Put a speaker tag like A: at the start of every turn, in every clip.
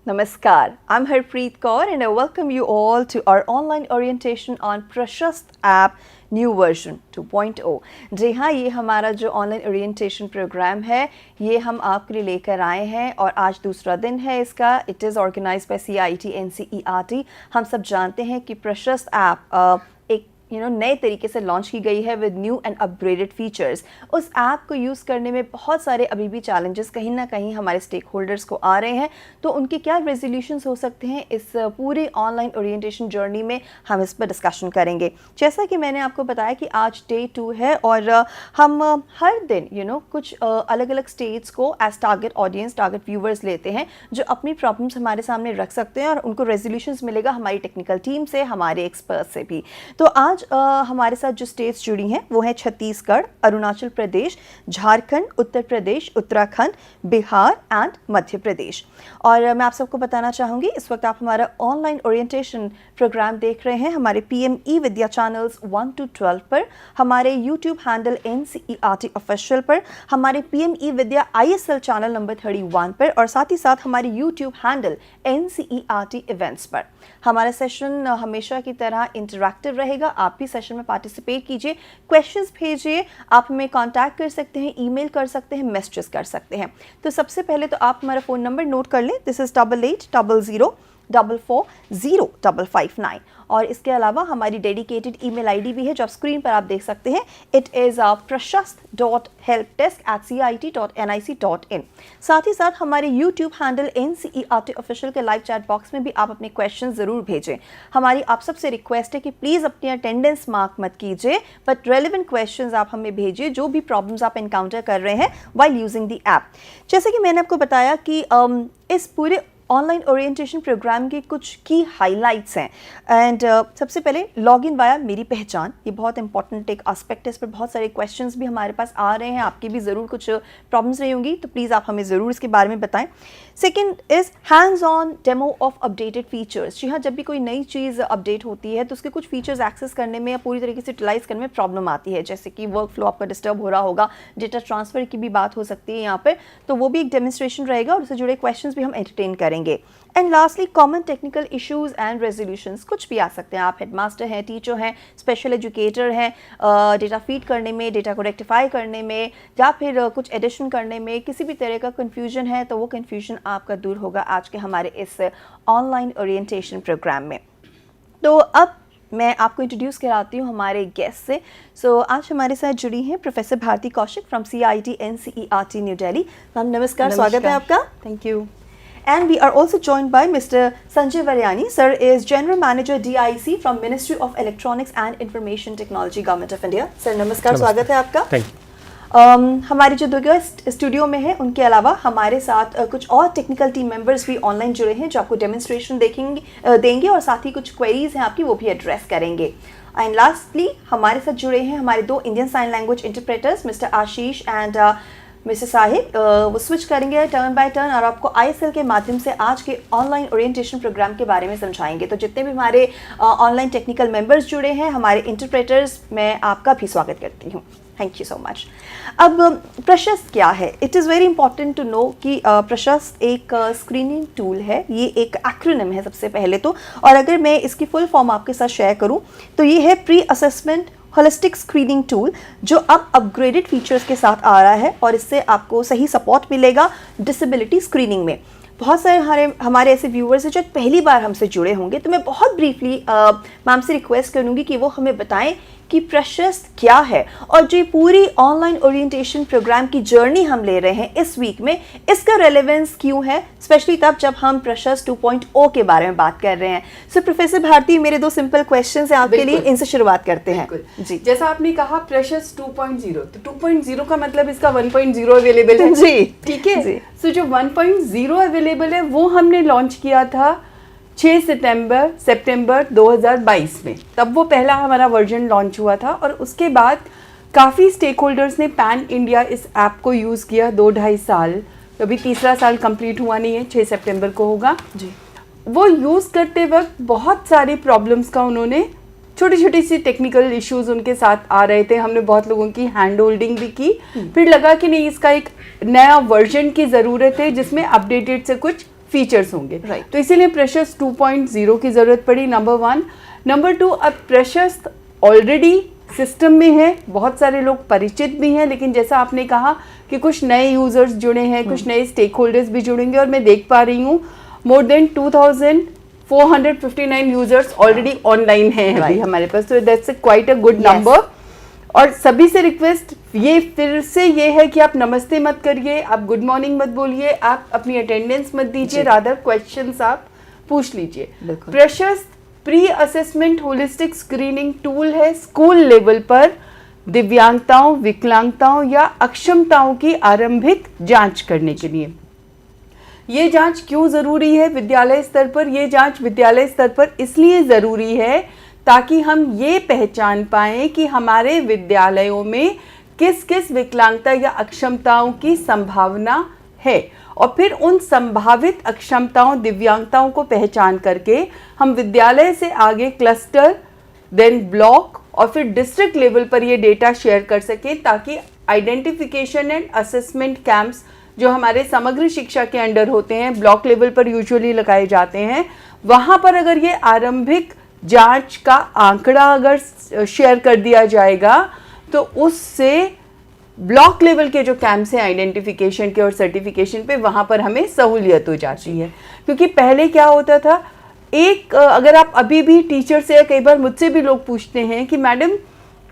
A: Namaskar, I'm Harpreet Kaur and I welcome you all to our online orientation on Prashast app new version 2.0। जी हाँ, ये हमारा जो online orientation programme है ये हम आपके लिए लेकर आए हैं और आज दूसरा दिन है इसका। It is organised by CIET NCERT। हम सब जानते हैं कि प्रशस्त ऐप एक नए तरीके से लॉन्च की गई है with new and upgraded features. उस ऐप को यूज़ करने में बहुत सारे अभी भी चैलेंजेस कहीं ना कहीं हमारे स्टेक होल्डर्स को आ रहे हैं, तो उनके क्या रेजोल्यूशंस हो सकते हैं इस पूरी ऑनलाइन ओरिएंटेशन जर्नी में हम इस पर डिस्कशन करेंगे। जैसा कि मैंने आपको बताया कि आज डे 2 है और हम हर दिन कुछ अलग अलग स्टेट्स को as target audience, target viewers लेते हैं जो अपनी प्रॉब्लम्स हमारे सामने रख सकते हैं और उनको रेजोल्यूशंस मिलेगा हमारी टेक्निकल टीम से, हमारे एक्सपर्ट से भी। तो आज हमारे साथ जो स्टेट्स जुड़ी हैं वो हैं छत्तीसगढ़, अरुणाचल प्रदेश, झारखंड, उत्तर प्रदेश, उत्तराखंड, बिहार एंड मध्य प्रदेश। और मैं आप सबको बताना चाहूँगी इस वक्त आप हमारा ऑनलाइन ओरिएंटेशन प्रोग्राम देख रहे हैं हमारे PME विद्या चैनल्स 1 to 12 पर, हमारे यूट्यूब हैंडल NCERT ऑफिशियल पर, हमारे PME विद्या ISL चैनल नंबर 31 पर और साथ ही साथ हमारे यूट्यूब हैंडल NCERT इवेंट्स पर। हमारा सेशन हमेशा की तरह इंटरैक्टिव रहेगा। आप भी सेशन में पार्टिसिपेट कीजिए, क्वेश्चंस भेजिए, आप हमें कांटेक्ट कर सकते हैं, ईमेल कर सकते हैं, मैसेजेस कर सकते हैं। तो सबसे पहले तो आप हमारा फ़ोन नंबर नोट कर लें। दिस इज़ 8800440559 और इसके अलावा हमारी डेडिकेटेड ईमेल आईडी भी है जो आप स्क्रीन पर आप देख सकते हैं। It is prashast.helpdesk@cit.nic.in। साथ ही साथ हमारे यूट्यूब हैंडल NCERT ऑफिशियल के लाइव चैट बॉक्स में भी आप अपने क्वेश्चन ज़रूर भेजें। हमारी आप सबसे रिक्वेस्ट है कि प्लीज़ अपनी अटेंडेंस मार्क मत कीजिए, बट रेलिवेंट क्वेश्चंस आप हमें भेजिए जो भी प्रॉब्लम्स आप एनकाउंटर कर रहे हैं वाइल यूजिंग द ऐप। जैसे कि मैंने आपको बताया कि इस पूरे ऑनलाइन ओरिएंटेशन प्रोग्राम के कुछ की हाइलाइट्स हैं एंड सबसे पहले लॉग इन वाया मेरी पहचान, ये बहुत इंपॉर्टेंट एक एस्पेक्ट है। इस पर बहुत सारे क्वेश्चंस भी हमारे पास आ रहे हैं, आपकी भी ज़रूर कुछ प्रॉब्लम्स रही होंगी, तो प्लीज़ आप हमें ज़रूर इसके बारे में बताएं। Second is hands on demo of updated features. जी हाँ, जब भी कोई नई चीज़ अपडेट होती है तो उसके कुछ फीचर्स एक्सेस करने में या पूरी तरीके से यूटिलाइज करने में प्रॉब्लम आती है, जैसे कि वर्क फ्लो आपका डिस्टर्ब हो रहा होगा, डेटा ट्रांसफ़र की भी बात हो सकती है यहाँ पर, तो वो भी एक डेमोन्स्ट्रेशन रहेगा और उससे जुड़े क्वेश्चंस भी हम एंटरटेन करेंगे। And lastly common technical issues and resolutions, कुछ भी आ सकते हैं। आप हेडमास्टर हैं, टीचर हैं, स्पेशल एजुकेटर हैं, डेटा फीड करने में, डेटा को रेक्टिफाई करने में या फिर कुछ एडिशन करने में किसी भी तरह का कन्फ्यूजन है तो वो कन्फ्यूजन आपका दूर होगा आज के हमारे इस ऑनलाइन ओरिएंटेशन प्रोग्राम में। तो अब मैं आपको इंट्रोड्यूस कराती हूँ हमारे गेस्ट से। सो आज हमारे साथ जुड़ी हैं professor Bharti Kaushik from CIET NCERT new Delhi. Ma'am नमस्कार, स्वागत है आपका।
B: Thank you.
A: And we are also joined by Mr. Sanjay Varyani. Sir is General Manager DIC from Ministry of Electronics and Information Technology, Government of India. Sir नमस्कार, स्वागत है आपका।
B: Thank you.
A: हमारे जो दो गेस्ट स्टूडियो में हैं उनके अलावा हमारे साथ कुछ और टेक्निकल टीम मेंबर्स भी ऑनलाइन जुड़े हैं जो आपको डेमोन्स्ट्रेशन देंगे और साथ ही कुछ क्वेरीज हैं आपकी वो भी एड्रेस करेंगे। एंड लास्टली हमारे साथ जुड़े हैं हमारे दो Indian sign language interpreters, mister Ashish and mister Sahib. वो स्विच करेंगे टर्न बाय टर्न और आपको ISL के माध्यम से आज के ऑनलाइन ओरिएंटेशन प्रोग्राम के बारे में समझाएंगे। तो जितने भी हमारे ऑनलाइन टेक्निकल मेंबर्स जुड़े हैं, हमारे इंटरप्रेटर्स, मैं आपका भी स्वागत करती हूँ। Thank you so much. अब प्रशस्त क्या है? It is very important to know कि प्रशस्त एक स्क्रीनिंग टूल है, ये एक एक्रोनिम है सबसे पहले तो, और अगर मैं इसकी फुल फॉर्म आपके साथ शेयर करूँ तो ये है pre assessment holistic screening tool, जो अब अपग्रेडेड फीचर्स के साथ आ रहा है और इससे आपको सही सपोर्ट मिलेगा डिसेबिलिटी स्क्रीनिंग में। बहुत सारे हमारे ऐसे व्यूअर्स हैं जो पहली बार हमसे जुड़े होंगे, तो मैं बहुत ब्रीफली मैम से रिक्वेस्ट करूँगी कि वो हमें बताएं कि प्रशस्त क्या है और जो पूरी ऑनलाइन ओरिएंटेशन प्रोग्राम की जर्नी हम ले रहे हैं इस वीक में, इसका रेलेवेंस क्यों है, स्पेशली तब जब हम प्रशस्त 2.0 के बारे में बात कर रहे हैं। सो प्रोफेसर भारती, मेरे दो सिंपल क्वेश्चंस हैं आपके लिए, इनसे शुरुआत करते हैं।
B: जी, जैसा आपने कहा प्रशस्त 2.0, तो 2.0 का मतलब इसका 1.0 अवेलेबल है।
A: जी
B: ठीक है। सो जो 1.0 अवेलेबल है वो हमने लॉन्च किया था 6 सितंबर 2022 में, तब वो पहला हमारा वर्जन लॉन्च हुआ था और उसके बाद काफ़ी स्टेक होल्डर्स ने पैन इंडिया इस ऐप को यूज़ किया 2-2.5 साल, तो अभी तीसरा साल कंप्लीट हुआ नहीं है, 6 सितंबर को होगा जी। वो यूज़ करते वक्त बहुत सारी प्रॉब्लम्स का उन्होंने, छोटी छोटी सी टेक्निकल इश्यूज उनके साथ आ रहे थे, हमने बहुत लोगों की हैंड होल्डिंग भी की, फिर लगा कि नहीं, इसका एक नया वर्जन की ज़रूरत है जिसमें अपडेटेड से कुछ फीचर्स होंगे।
A: Right.
B: तो इसीलिए प्रशस्त 2.0 की ज़रूरत पड़ी, नंबर 1। नंबर 2, अब प्रशस्त ऑलरेडी सिस्टम में है, बहुत सारे लोग परिचित भी हैं, लेकिन जैसा आपने कहा कि कुछ नए यूज़र्स जुड़े हैं, कुछ नए स्टेक होल्डर्स भी जुड़ेंगे, और मैं देख पा रही हूँ more than 2459 users already online हैं अभी हमारे पास, तो that's quite a good number. और सभी से रिक्वेस्ट ये फिर से ये है कि आप नमस्ते मत करिए, आप गुड मॉर्निंग मत बोलिए, आप अपनी अटेंडेंस मत दीजिए, रादर क्वेश्चंस आप पूछ लीजिए। प्रशस्त pre assessment holistic screening tool है स्कूल लेवल पर दिव्यांगताओं, विकलांगताओं या अक्षमताओं की आरंभिक जांच करने के लिए। ये जांच क्यों ज़रूरी है विद्यालय स्तर पर? ये जांच विद्यालय स्तर पर इसलिए ज़रूरी है ताकि हम ये पहचान पाएं कि हमारे विद्यालयों में किस किस विकलांगता या अक्षमताओं की संभावना है, और फिर उन संभावित अक्षमताओं, दिव्यांगताओं को पहचान करके हम विद्यालय से आगे क्लस्टर, देन ब्लॉक और फिर डिस्ट्रिक्ट लेवल पर ये डेटा शेयर कर सकें, ताकि आइडेंटिफिकेशन एंड असेसमेंट कैंप्स जो हमारे समग्र शिक्षा के अंडर होते हैं, ब्लॉक लेवल पर यूजुअली लगाए जाते हैं, वहाँ पर अगर ये आरंभिक जांच का आंकड़ा अगर शेयर कर दिया जाएगा तो उससे ब्लॉक लेवल के जो कैंप्स हैं आइडेंटिफिकेशन के और सर्टिफिकेशन पे, वहाँ पर हमें सहूलियत हो जाती है। क्योंकि पहले क्या होता था, अगर आप अभी भी टीचर से, कई बार मुझसे भी लोग पूछते हैं कि मैडम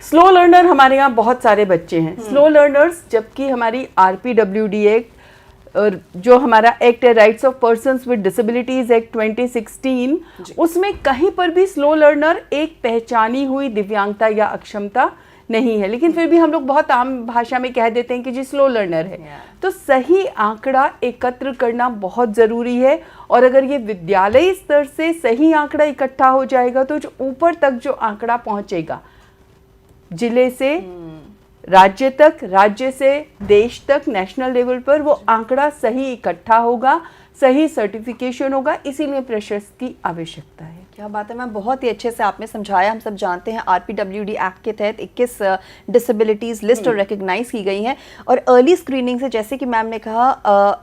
B: स्लो लर्नर हमारे यहाँ बहुत सारे बच्चे हैं, स्लो लर्नर्स, जबकि हमारी RPWD एक्ट और जो हमारा एक्ट है rights of persons with disabilities act 2016, उसमें कहीं पर भी स्लो लर्नर एक पहचानी हुई दिव्यांगता या अक्षमता नहीं है, लेकिन फिर भी हम लोग बहुत आम भाषा में कह देते हैं कि जी स्लो लर्नर है। तो सही आंकड़ा एकत्र करना बहुत ज़रूरी है, और अगर ये विद्यालय स्तर से सही आंकड़ा इकट्ठा हो जाएगा तो जो ऊपर तक जो आंकड़ा पहुंचेगा, जिले से राज्य तक, राज्य से देश तक, नेशनल लेवल पर, वो आंकड़ा सही इकट्ठा होगा, सही सर्टिफिकेशन होगा, इसीलिए प्रशस्त की आवश्यकता है।
A: क्या बात है मैम, बहुत ही अच्छे से आपने समझाया। हम सब जानते हैं RPWD एक्ट के तहत 21 डिसेबिलिटीज़ लिस्ट और रिकग्नाइज की गई हैं, और अर्ली स्क्रीनिंग से, जैसे कि मैम ने कहा,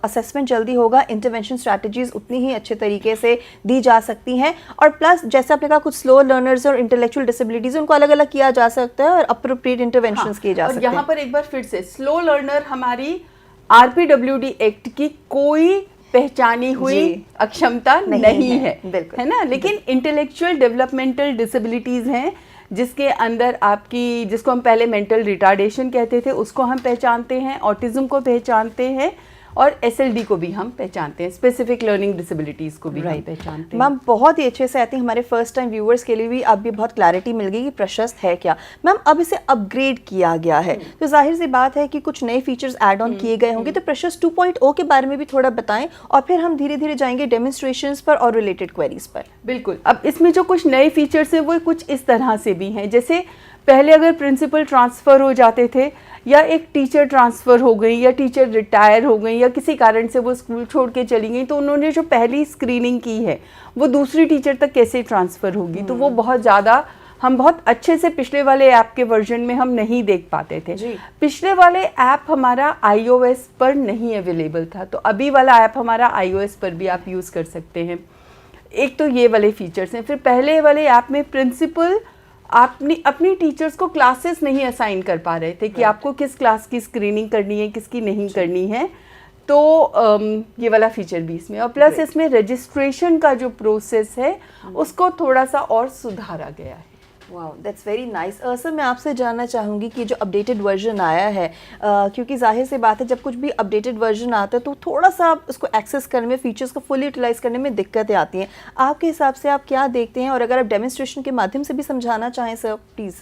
A: असेसमेंट जल्दी होगा, इंटरवेंशन स्ट्रैटेजीज उतनी ही अच्छे तरीके से दी जा सकती हैं, और प्लस जैसे आपने कहा कुछ स्लो लर्नर्स और इंटेलेक्चुअल डिसेबिलिटीज़ उनको अलग अलग किया जा सकता है और अप्रोप्रिएट इंटरवेंशन किए जा सकते हैं।
B: यहाँ पर एक बार फिर से स्लो लर्नर हमारी RPWD एक्ट की कोई पहचानी हुई अक्षमता नहीं है, है ना, लेकिन इंटेलेक्चुअल डेवलपमेंटल डिसेबिलिटीज हैं जिसके अंदर आपकी, जिसको हम पहले मेंटल रिटार्डेशन कहते थे, उसको हम पहचानते हैं, ऑटिज्म को पहचानते हैं, और SLD को भी हम पहचानते हैं, स्पेसिफिक लर्निंग डिसेबिलिटीज़ को भी हम पहचानते हैं।
A: मैम बहुत ही अच्छे से, आई थिंक हमारे फर्स्ट टाइम व्यूअर्स के लिए भी अब भी बहुत क्लैरिटी मिल गई कि प्रशस्त है क्या। मैम अब इसे अपग्रेड किया गया है, तो जाहिर सी बात है कि कुछ नए फीचर्स ऐड ऑन किए गए होंगे, तो प्रशस्त 2.0 के बारे में भी थोड़ा बताएं, और फिर हम धीरे धीरे जाएंगे डेमोन्स्ट्रेशंस पर और रिलेटेड क्वेरीज पर।
B: बिल्कुल, अब इसमें जो कुछ नए फीचर्स हैं वो कुछ इस तरह से भी हैं, जैसे पहले अगर प्रिंसिपल ट्रांसफ़र हो जाते थे, या एक टीचर ट्रांसफ़र हो गई, या टीचर रिटायर हो गई, या किसी कारण से वो स्कूल छोड़ के चली गई, तो उन्होंने जो पहली स्क्रीनिंग की है वो दूसरी टीचर तक कैसे ट्रांसफ़र होगी, तो वो बहुत ज़्यादा, हम बहुत अच्छे से पिछले वाले ऐप के वर्जन में हम नहीं देख पाते थे। पिछले वाले ऐप हमारा iOS पर नहीं अवेलेबल था, तो अभी वाला ऐप हमारा iOS पर भी आप यूज़ कर सकते हैं। एक तो ये वाले फीचर्स हैं। फिर पहले वाले ऐप में प्रिंसिपल अपनी टीचर्स को क्लासेस नहीं असाइन कर पा रहे थे कि आपको किस क्लास की स्क्रीनिंग करनी है, किसकी नहीं करनी है, तो ये वाला फीचर भी इसमें, और प्लस इसमें रजिस्ट्रेशन का जो प्रोसेस है उसको थोड़ा सा और सुधारा गया है।
A: Wow, that's very nice. Sir मैं आपसे जानना चाहूँगी कि जो अपडेटेड वर्जन आया है, क्योंकि जाहिर सी बात है जब कुछ भी अपडेटेड वर्जन आता है तो थोड़ा सा आप उसको एक्सेस करने में, फीचर्स को फुल यूटिलाइज करने में दिक्कतें आती हैं। आपके हिसाब से आप क्या देखते हैं, और अगर आप डेमोन्स्ट्रेशन के माध्यम से भी समझाना चाहें सर प्लीज़।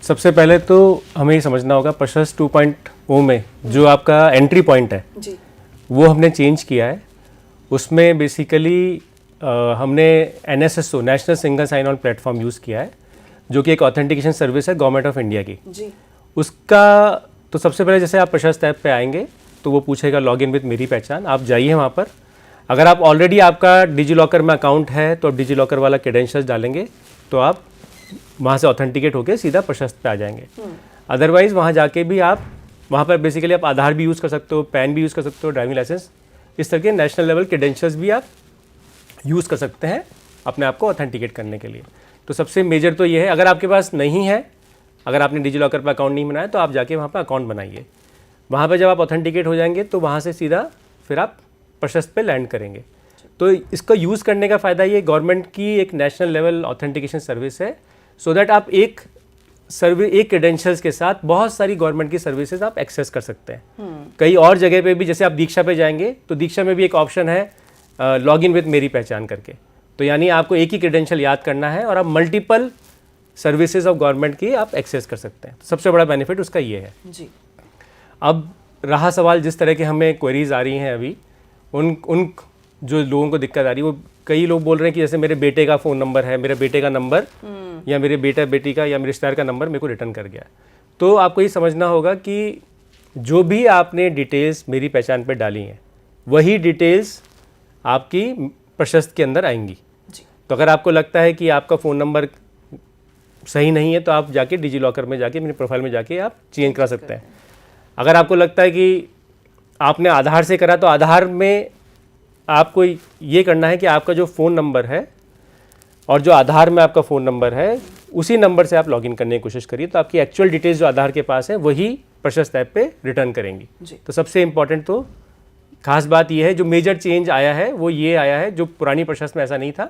C: सबसे पहले तो हमें ये समझना होगा प्रशस्त 2.0 में जो आपका एंट्री पॉइंट है जी, वो हमने चेंज किया है। उसमें बेसिकली हमने NSSO national single sign on platform use किया है, जो कि एक ऑथेंटिकेशन सर्विस है गवर्नमेंट ऑफ इंडिया की जी। उसका तो सबसे पहले जैसे आप प्रशस्त ऐप पे आएंगे तो वो पूछेगा लॉगिन विद मेरी पहचान, आप जाइए वहाँ पर। अगर आप ऑलरेडी आपका डिजी लॉकर में अकाउंट है तो आप डिजी लॉकर वाला क्रेडेंशियल्स डालेंगे तो आप वहाँ से ऑथेंटिकेट होकर सीधा प्रशस्त पे आ जाएंगे। अदरवाइज़ वहाँ जाके भी आप, वहाँ पर बेसिकली आप आधार भी यूज़ कर सकते हो, पैन भी यूज़ कर सकते हो, ड्राइविंग लाइसेंस इस तरह के नेशनल लेवल क्रेडेंशियल्स भी आप यूज़ कर सकते हैं अपने आप को ऑथेंटिकेट करने के लिए। तो सबसे मेजर तो ये है, अगर आपके पास नहीं है, अगर आपने डिजी लॉकर पर अकाउंट नहीं बनाया तो आप जाके वहाँ पर अकाउंट बनाइए। वहाँ पर जब आप ऑथेंटिकेट हो जाएंगे तो वहाँ से सीधा फिर आप प्रशस्त पे लैंड करेंगे। तो इसका यूज़ करने का फ़ायदा ये, गवर्नमेंट की एक नेशनल लेवल ऑथेंटिकेशन सर्विस है, सो दैट आप एक क्रेडेंशियल्स के साथ बहुत सारी गवर्नमेंट की सर्विसेज आप एक्सेस कर सकते हैं। कई और जगह पे भी, जैसे आप दीक्षा पे जाएंगे तो दीक्षा में भी एक ऑप्शन है लॉग इन विद मेरी पहचान करके। तो यानी आपको एक ही क्रेडेंशियल याद करना है और आप मल्टीपल सर्विसेज ऑफ गवर्नमेंट की आप एक्सेस कर सकते हैं। सबसे बड़ा बेनिफिट उसका ये है
A: जी।
C: अब रहा सवाल, जिस तरह के हमें क्वेरीज आ रही हैं अभी, उन जो लोगों को दिक्कत आ रही है, वो कई लोग बोल रहे हैं कि जैसे मेरे बेटे का फ़ोन नंबर है, मेरे बेटे का नंबर या मेरे बेटा बेटी का या मेरे रिश्तेदार का नंबर मेरे को रिटर्न कर गया। तो आपको ये समझना होगा कि जो भी आपने डिटेल्स मेरी पहचान पर डाली हैं वही डिटेल्स आपकी प्रशस्त के अंदर आएंगी। तो अगर आपको लगता है कि आपका फ़ोन नंबर सही नहीं है तो आप जाके डिजी लॉकर में जाके मेरी प्रोफाइल में जाके आप चेंज करा सकते हैं। अगर आपको लगता है कि आपने आधार से करा तो आधार में आपको ये करना है कि आपका जो फ़ोन नंबर है और जो आधार में आपका फ़ोन नंबर है उसी नंबर से आप लॉगिन करने की कोशिश करिए, तो आपकी एक्चुअल डिटेल्स जो आधार के पास है वही प्रशस्त ऐप पे रिटर्न करेंगी। तो सबसे इम्पॉर्टेंट तो खास बात यह है, जो मेजर चेंज आया है वो ये आया है, जो पुरानी प्रशस्त में ऐसा नहीं था,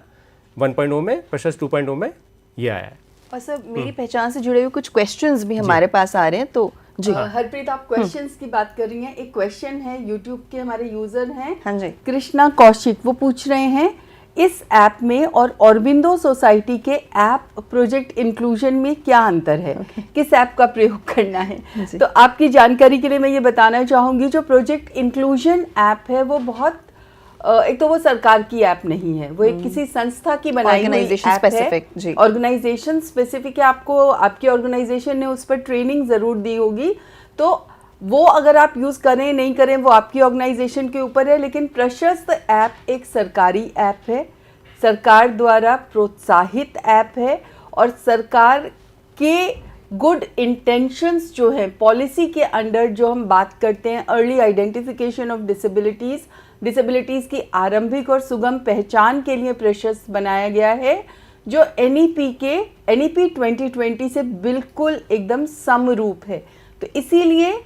C: 1.0 में, प्रशस्त 2.0 में ये आया है।
A: और सर मेरी पहचान से जुड़े हुए कुछ क्वेश्चंस भी हमारे पास आ रहे हैं, तो जी
B: हरप्रीत, आप क्वेश्चंस की बात कर रही हैं। एक क्वेश्चन है यूट्यूब के हमारे यूजर हैं,
A: हाँ जी,
B: कृष्णा कौशिक, वो पूछ रहे हैं इस ऐप में और ऑरबिंदो सोसाइटी के ऐप प्रोजेक्ट इंक्लूजन में क्या अंतर है, किस ऐप का प्रयोग करना है। तो आपकी जानकारी के लिए मैं ये बताना चाहूँगी, जो प्रोजेक्ट इंक्लूजन ऐप है वो बहुत एक तो वो सरकार की ऐप नहीं है, वो एक किसी संस्था की बनाई हुई ऐप है, ऑर्गेनाइजेशन स्पेसिफिक है। आपको आपकी ऑर्गेनाइजेशन ने उस पर ट्रेनिंग ज़रूर दी होगी, तो वो अगर आप यूज़ करें नहीं करें वो आपकी ऑर्गेनाइजेशन के ऊपर है। लेकिन प्रशस्त ऐप एक सरकारी ऐप है, सरकार द्वारा प्रोत्साहित ऐप है, और सरकार के गुड इंटेंशंस जो हैं, पॉलिसी के अंडर जो हम बात करते हैं, अर्ली आइडेंटिफिकेशन ऑफ डिसेबिलिटीज़ की आरंभिक और सुगम पहचान के लिए प्रशस्त बनाया गया है, जो NEP 2020 से बिल्कुल एकदम समरूप है। तो इसीलिए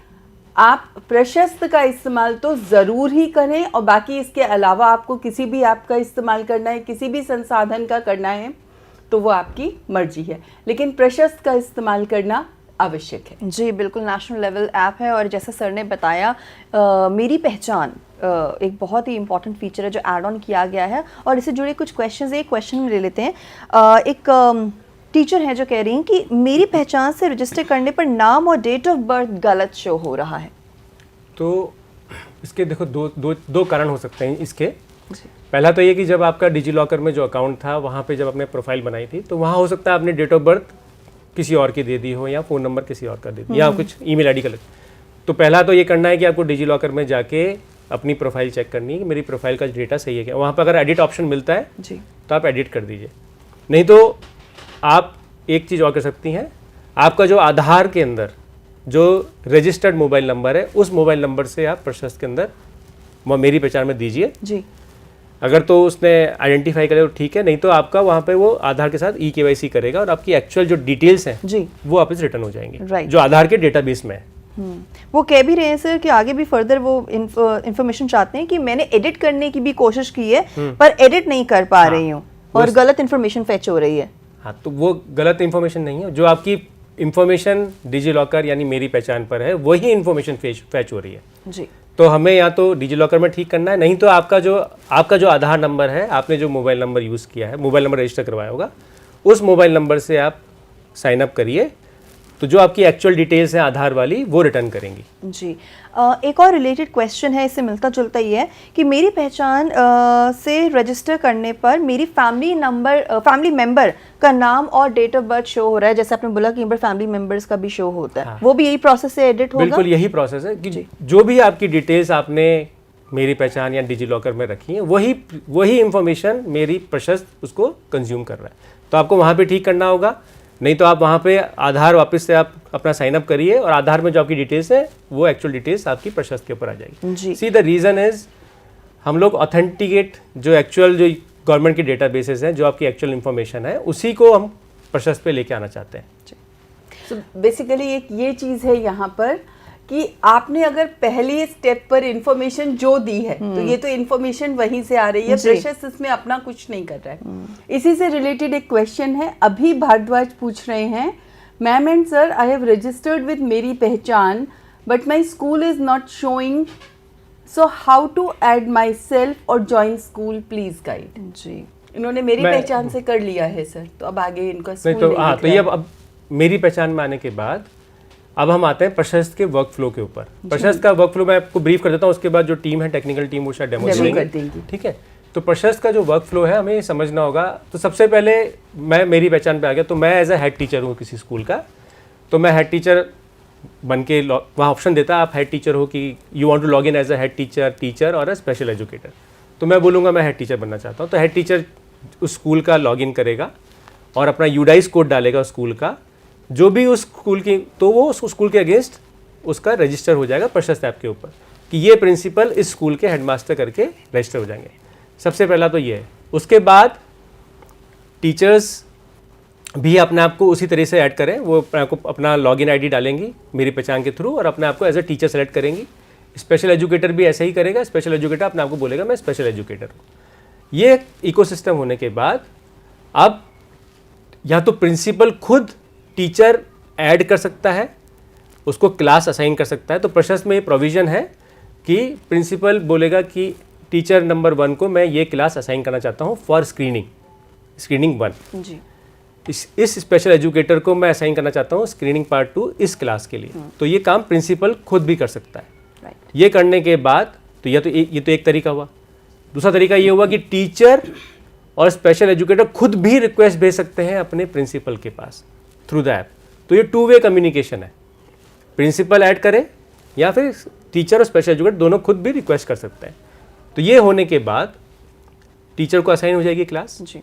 B: आप प्रशस्त का इस्तेमाल तो ज़रूर ही करें, और बाकी इसके अलावा आपको किसी भी ऐप का इस्तेमाल करना है, किसी भी संसाधन का करना है, तो वो आपकी मर्जी है, लेकिन प्रशस्त का इस्तेमाल करना आवश्यक है।
A: जी बिल्कुल, नेशनल लेवल ऐप है, और जैसा सर ने बताया मेरी पहचान एक बहुत ही इंपॉर्टेंट फीचर है जो ऐड ऑन किया गया है। और इससे जुड़े कुछ क्वेश्चंस, एक क्वेश्चन ले लेते हैं। एक टीचर है जो कह रही हैं कि मेरी पहचान से रजिस्टर करने पर नाम और डेट ऑफ बर्थ गलत शो हो रहा है।
C: तो इसके देखो दो कारण हो सकते हैं इसके। पहला तो ये कि जब आपका डिजी लॉकर में जो अकाउंट था वहाँ पे जब आपने प्रोफाइल बनाई थी तो वहाँ हो सकता है आपने डेट ऑफ बर्थ किसी और की दे दी हो, या फ़ोन नंबर किसी और का दे दी, या कुछ ईमेल आईडी का लग। तो पहला तो ये करना है कि आपको डिजी लॉकर में जाके अपनी प्रोफाइल चेक करनी है कि मेरी प्रोफाइल का डेटा सही है क्या। वहाँ पर अगर एडिट ऑप्शन मिलता है
A: जी
C: तो आप एडिट कर दीजिए, नहीं तो आप एक चीज़ और कर सकती हैं, आपका जो आधार के अंदर जो रजिस्टर्ड मोबाइल नंबर है उस मोबाइल नंबर से आप प्रशस्त के अंदर मेरी पहचान में दीजिए
A: जी।
C: अगर तो उसने आइडेंटिफाई करे तो ठीक है, नहीं तो आपका वहाँ पे वो आधार के साथ EKYC करेगा और आपकी एक्चुअल जो डिटेल्स हैं
A: जी
C: वो वापस रिटर्न हो जाएंगी,
A: राइट,
C: जो आधार के डेटाबेस में है।
A: वो कह भी रहे हैं सर कि आगे भी फर्दर वो इंफॉर्मेशन चाहते हैं कि मैंने एडिट करने की भी कोशिश की है पर एडिट नहीं कर पा रही हूँ और गलत इन्फॉर्मेशन फेच हो रही है।
C: हाँ, तो वो गलत इन्फॉर्मेशन नहीं है, जो आपकी इन्फॉर्मेशन डिजी लॉकर यानी मेरी पहचान पर है वही इन्फॉर्मेशन फैच हो रही है
A: जी।
C: तो हमें या तो डिजी लॉकर में ठीक करना है, नहीं तो आपका जो आधार नंबर है, आपने जो मोबाइल नंबर यूज़ किया है, मोबाइल नंबर रजिस्टर करवाया होगा, उस मोबाइल नंबर से आप साइन अप करिए, तो जो आपकी एक्चुअल डिटेल्स हैं आधार वाली वो रिटर्न करेंगी।
A: जी एक और रिलेटेड क्वेश्चन है, इससे मिलता जुलता ही है कि मेरी पहचान से रजिस्टर करने पर मेरी फैमिली मेंबर का नाम और डेट ऑफ बर्थ शो हो रहा है, जैसे आपने बोला कि फैमिली मेंबर्स का भी शो होता है, वो भी यही प्रोसेस से एडिट होगा?
C: बिल्कुल यही प्रोसेस है कि जो भी आपकी डिटेल्स आपने मेरी पहचान या डिजी लॉकर में रखी है वही इंफॉर्मेशन मेरी प्रशस्त उसको कंज्यूम कर रहा है, तो आपको वहाँ पे ठीक करना होगा, नहीं तो आप वहाँ पे आधार वापस से आप अपना साइन अप करिए और आधार में जो आपकी डिटेल्स है वो एक्चुअल डिटेल्स आपकी प्रशस्त के ऊपर आ जाएगी। सी द रीज़न इज हम लोग ऑथेंटिकेट जो एक्चुअल जो गवर्नमेंट के डेटाबेसेस हैं, जो आपकी एक्चुअल इन्फॉर्मेशन है, उसी को हम प्रशस्त पे लेके आना चाहते हैं।
B: So बेसिकली एक ये चीज़ है यहाँ पर कि आपने अगर पहले स्टेप पर इंफॉर्मेशन जो दी है तो ये तो इंफॉर्मेशन वहीं से आ रही है, प्रशस्त इसमें अपना कुछ नहीं कर रहा है। इसी से रिलेटेड एक क्वेश्चन है, अभी भारद्वाज पूछ रहे हैं, ma'am and sir I have registered with Meri Pehchaan but my school is not showing, so how to add myself और ज्वाइन स्कूल, प्लीज गाइड।
A: जी,
B: इन्होंने मेरी पहचान से कर लिया है सर, तो अब आगे इनका स्कूल
C: नहीं तो
B: नहीं
C: हाँ,
B: दिख
C: तो
B: रहा
C: ये
B: है।
C: अब मेरी पहचान में आने के बाद अब हम आते हैं प्रशस्त के वर्क फ्लो के ऊपर। प्रशस्त का वर्क फ्लो मैं आपको ब्रीफ कर देता हूँ, उसके बाद जो टीम है, टेक्निकल टीम, वो शायद डेमो
B: Demo
C: करेंगे।
B: कर देंगी।
C: ठीक है, तो प्रशस्त का जो वर्क फ्लो है हमें समझना होगा। तो सबसे पहले मैं मेरी पहचान पे आ गया, तो मैं एज अ हेड टीचर हूँ किसी स्कूल का, तो मैं हेड टीचर बन के वहाँ ऑप्शन देता है, आप हेड टीचर हो कि you want to log in as a head teacher और अ स्पेशल एजुकेटर। तो मैं बोलूँगा मैं हेड टीचर बनना चाहता हूँ, तो हेड टीचर उस स्कूल का लॉग इन करेगा और अपना यूडाइस कोड डालेगा उस स्कूल का, जो भी उस स्कूल की, तो वो उस स्कूल के अगेंस्ट उसका रजिस्टर हो जाएगा प्रशस्त ऐप के ऊपर कि ये प्रिंसिपल इस स्कूल के हेडमास्टर करके रजिस्टर हो जाएंगे। सबसे पहला तो ये है। उसके बाद टीचर्स भी अपने आप को उसी तरह से ऐड करें, वो अपना लॉगिन आईडी डालेंगी मेरी पहचान के थ्रू और अपने आप को एज अ टीचर सेलेक्ट करेंगी। स्पेशल एजुकेटर भी ऐसा ही करेगा, स्पेशल एजुकेटर अपने आप को बोलेगा मैं स्पेशल एजुकेटर हूँ। ये इकोसिस्टम होने के बाद अब या तो प्रिंसिपल खुद टीचर ऐड कर सकता है, उसको क्लास असाइन कर सकता है। तो प्रशस्त में ये प्रोविज़न है कि प्रिंसिपल बोलेगा कि टीचर नंबर 1 को मैं ये क्लास असाइन करना चाहता हूँ फॉर स्क्रीनिंग 1।
A: जी,
C: इस स्पेशल एजुकेटर को मैं असाइन करना चाहता हूँ स्क्रीनिंग पार्ट 2 इस क्लास के लिए। तो ये काम प्रिंसिपल खुद भी कर सकता है।
A: राइट।
C: ये करने के बाद तो ये तो एक तरीका हुआ। दूसरा तरीका ये हुआ कि टीचर और स्पेशल एजुकेटर खुद भी रिक्वेस्ट भेज सकते हैं अपने प्रिंसिपल के पास थ्रू द ऐप। तो ये 2 वे कम्युनिकेशन है, प्रिंसिपल ऐड करे या फिर टीचर और स्पेशल एजुकेटर दोनों खुद भी रिक्वेस्ट कर सकते हैं। तो ये होने के बाद टीचर को असाइन हो जाएगी क्लास।
A: जी,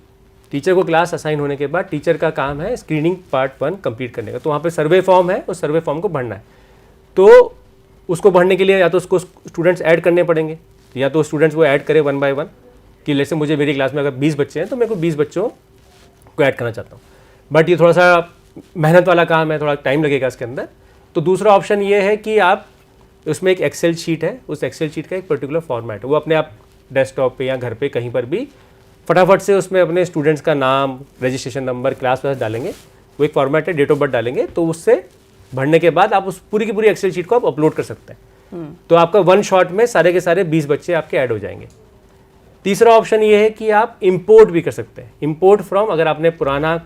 C: टीचर को क्लास असाइन होने के बाद टीचर का काम है स्क्रीनिंग पार्ट 1 कंप्लीट करने का। तो वहाँ पे सर्वे फॉर्म है, उस सर्वे फॉर्म को भरना है। तो उसको भरने के लिए या तो उसको स्टूडेंट्स ऐड करने पड़ेंगे, या तो स्टूडेंट्स वो ऐड करे 1 बाय 1 कि जैसे मुझे मेरी क्लास में अगर 20 बच्चे हैं तो मैं को 20 बच्चों को ऐड करना चाहता हूँ। बट ये थोड़ा सा मेहनत वाला काम है, थोड़ा टाइम लगेगा इसके अंदर। तो दूसरा ऑप्शन ये है कि आप उसमें एक एक्सेल शीट है, उस एक्सेल शीट का एक पर्टिकुलर फॉर्मेट है, वो अपने आप डेस्कटॉप पे या घर पे कहीं पर भी फटाफट से उसमें अपने स्टूडेंट्स का नाम, रजिस्ट्रेशन नंबर, क्लास वाइज डालेंगे। वो एक फॉर्मेट है, डेट ऑफ बर्थ डालेंगे, तो उससे भरने के बाद आप उस पूरी की पूरी एक्सेल शीट को आप अपलोड कर सकते हैं। तो आपका 1 शॉट में सारे के सारे 20 बच्चे आपके ऐड हो जाएंगे। तीसरा ऑप्शन ये है कि आप इंपोर्ट भी कर सकते हैं। इंपोर्ट फ्रॉम, अगर आपने पुराना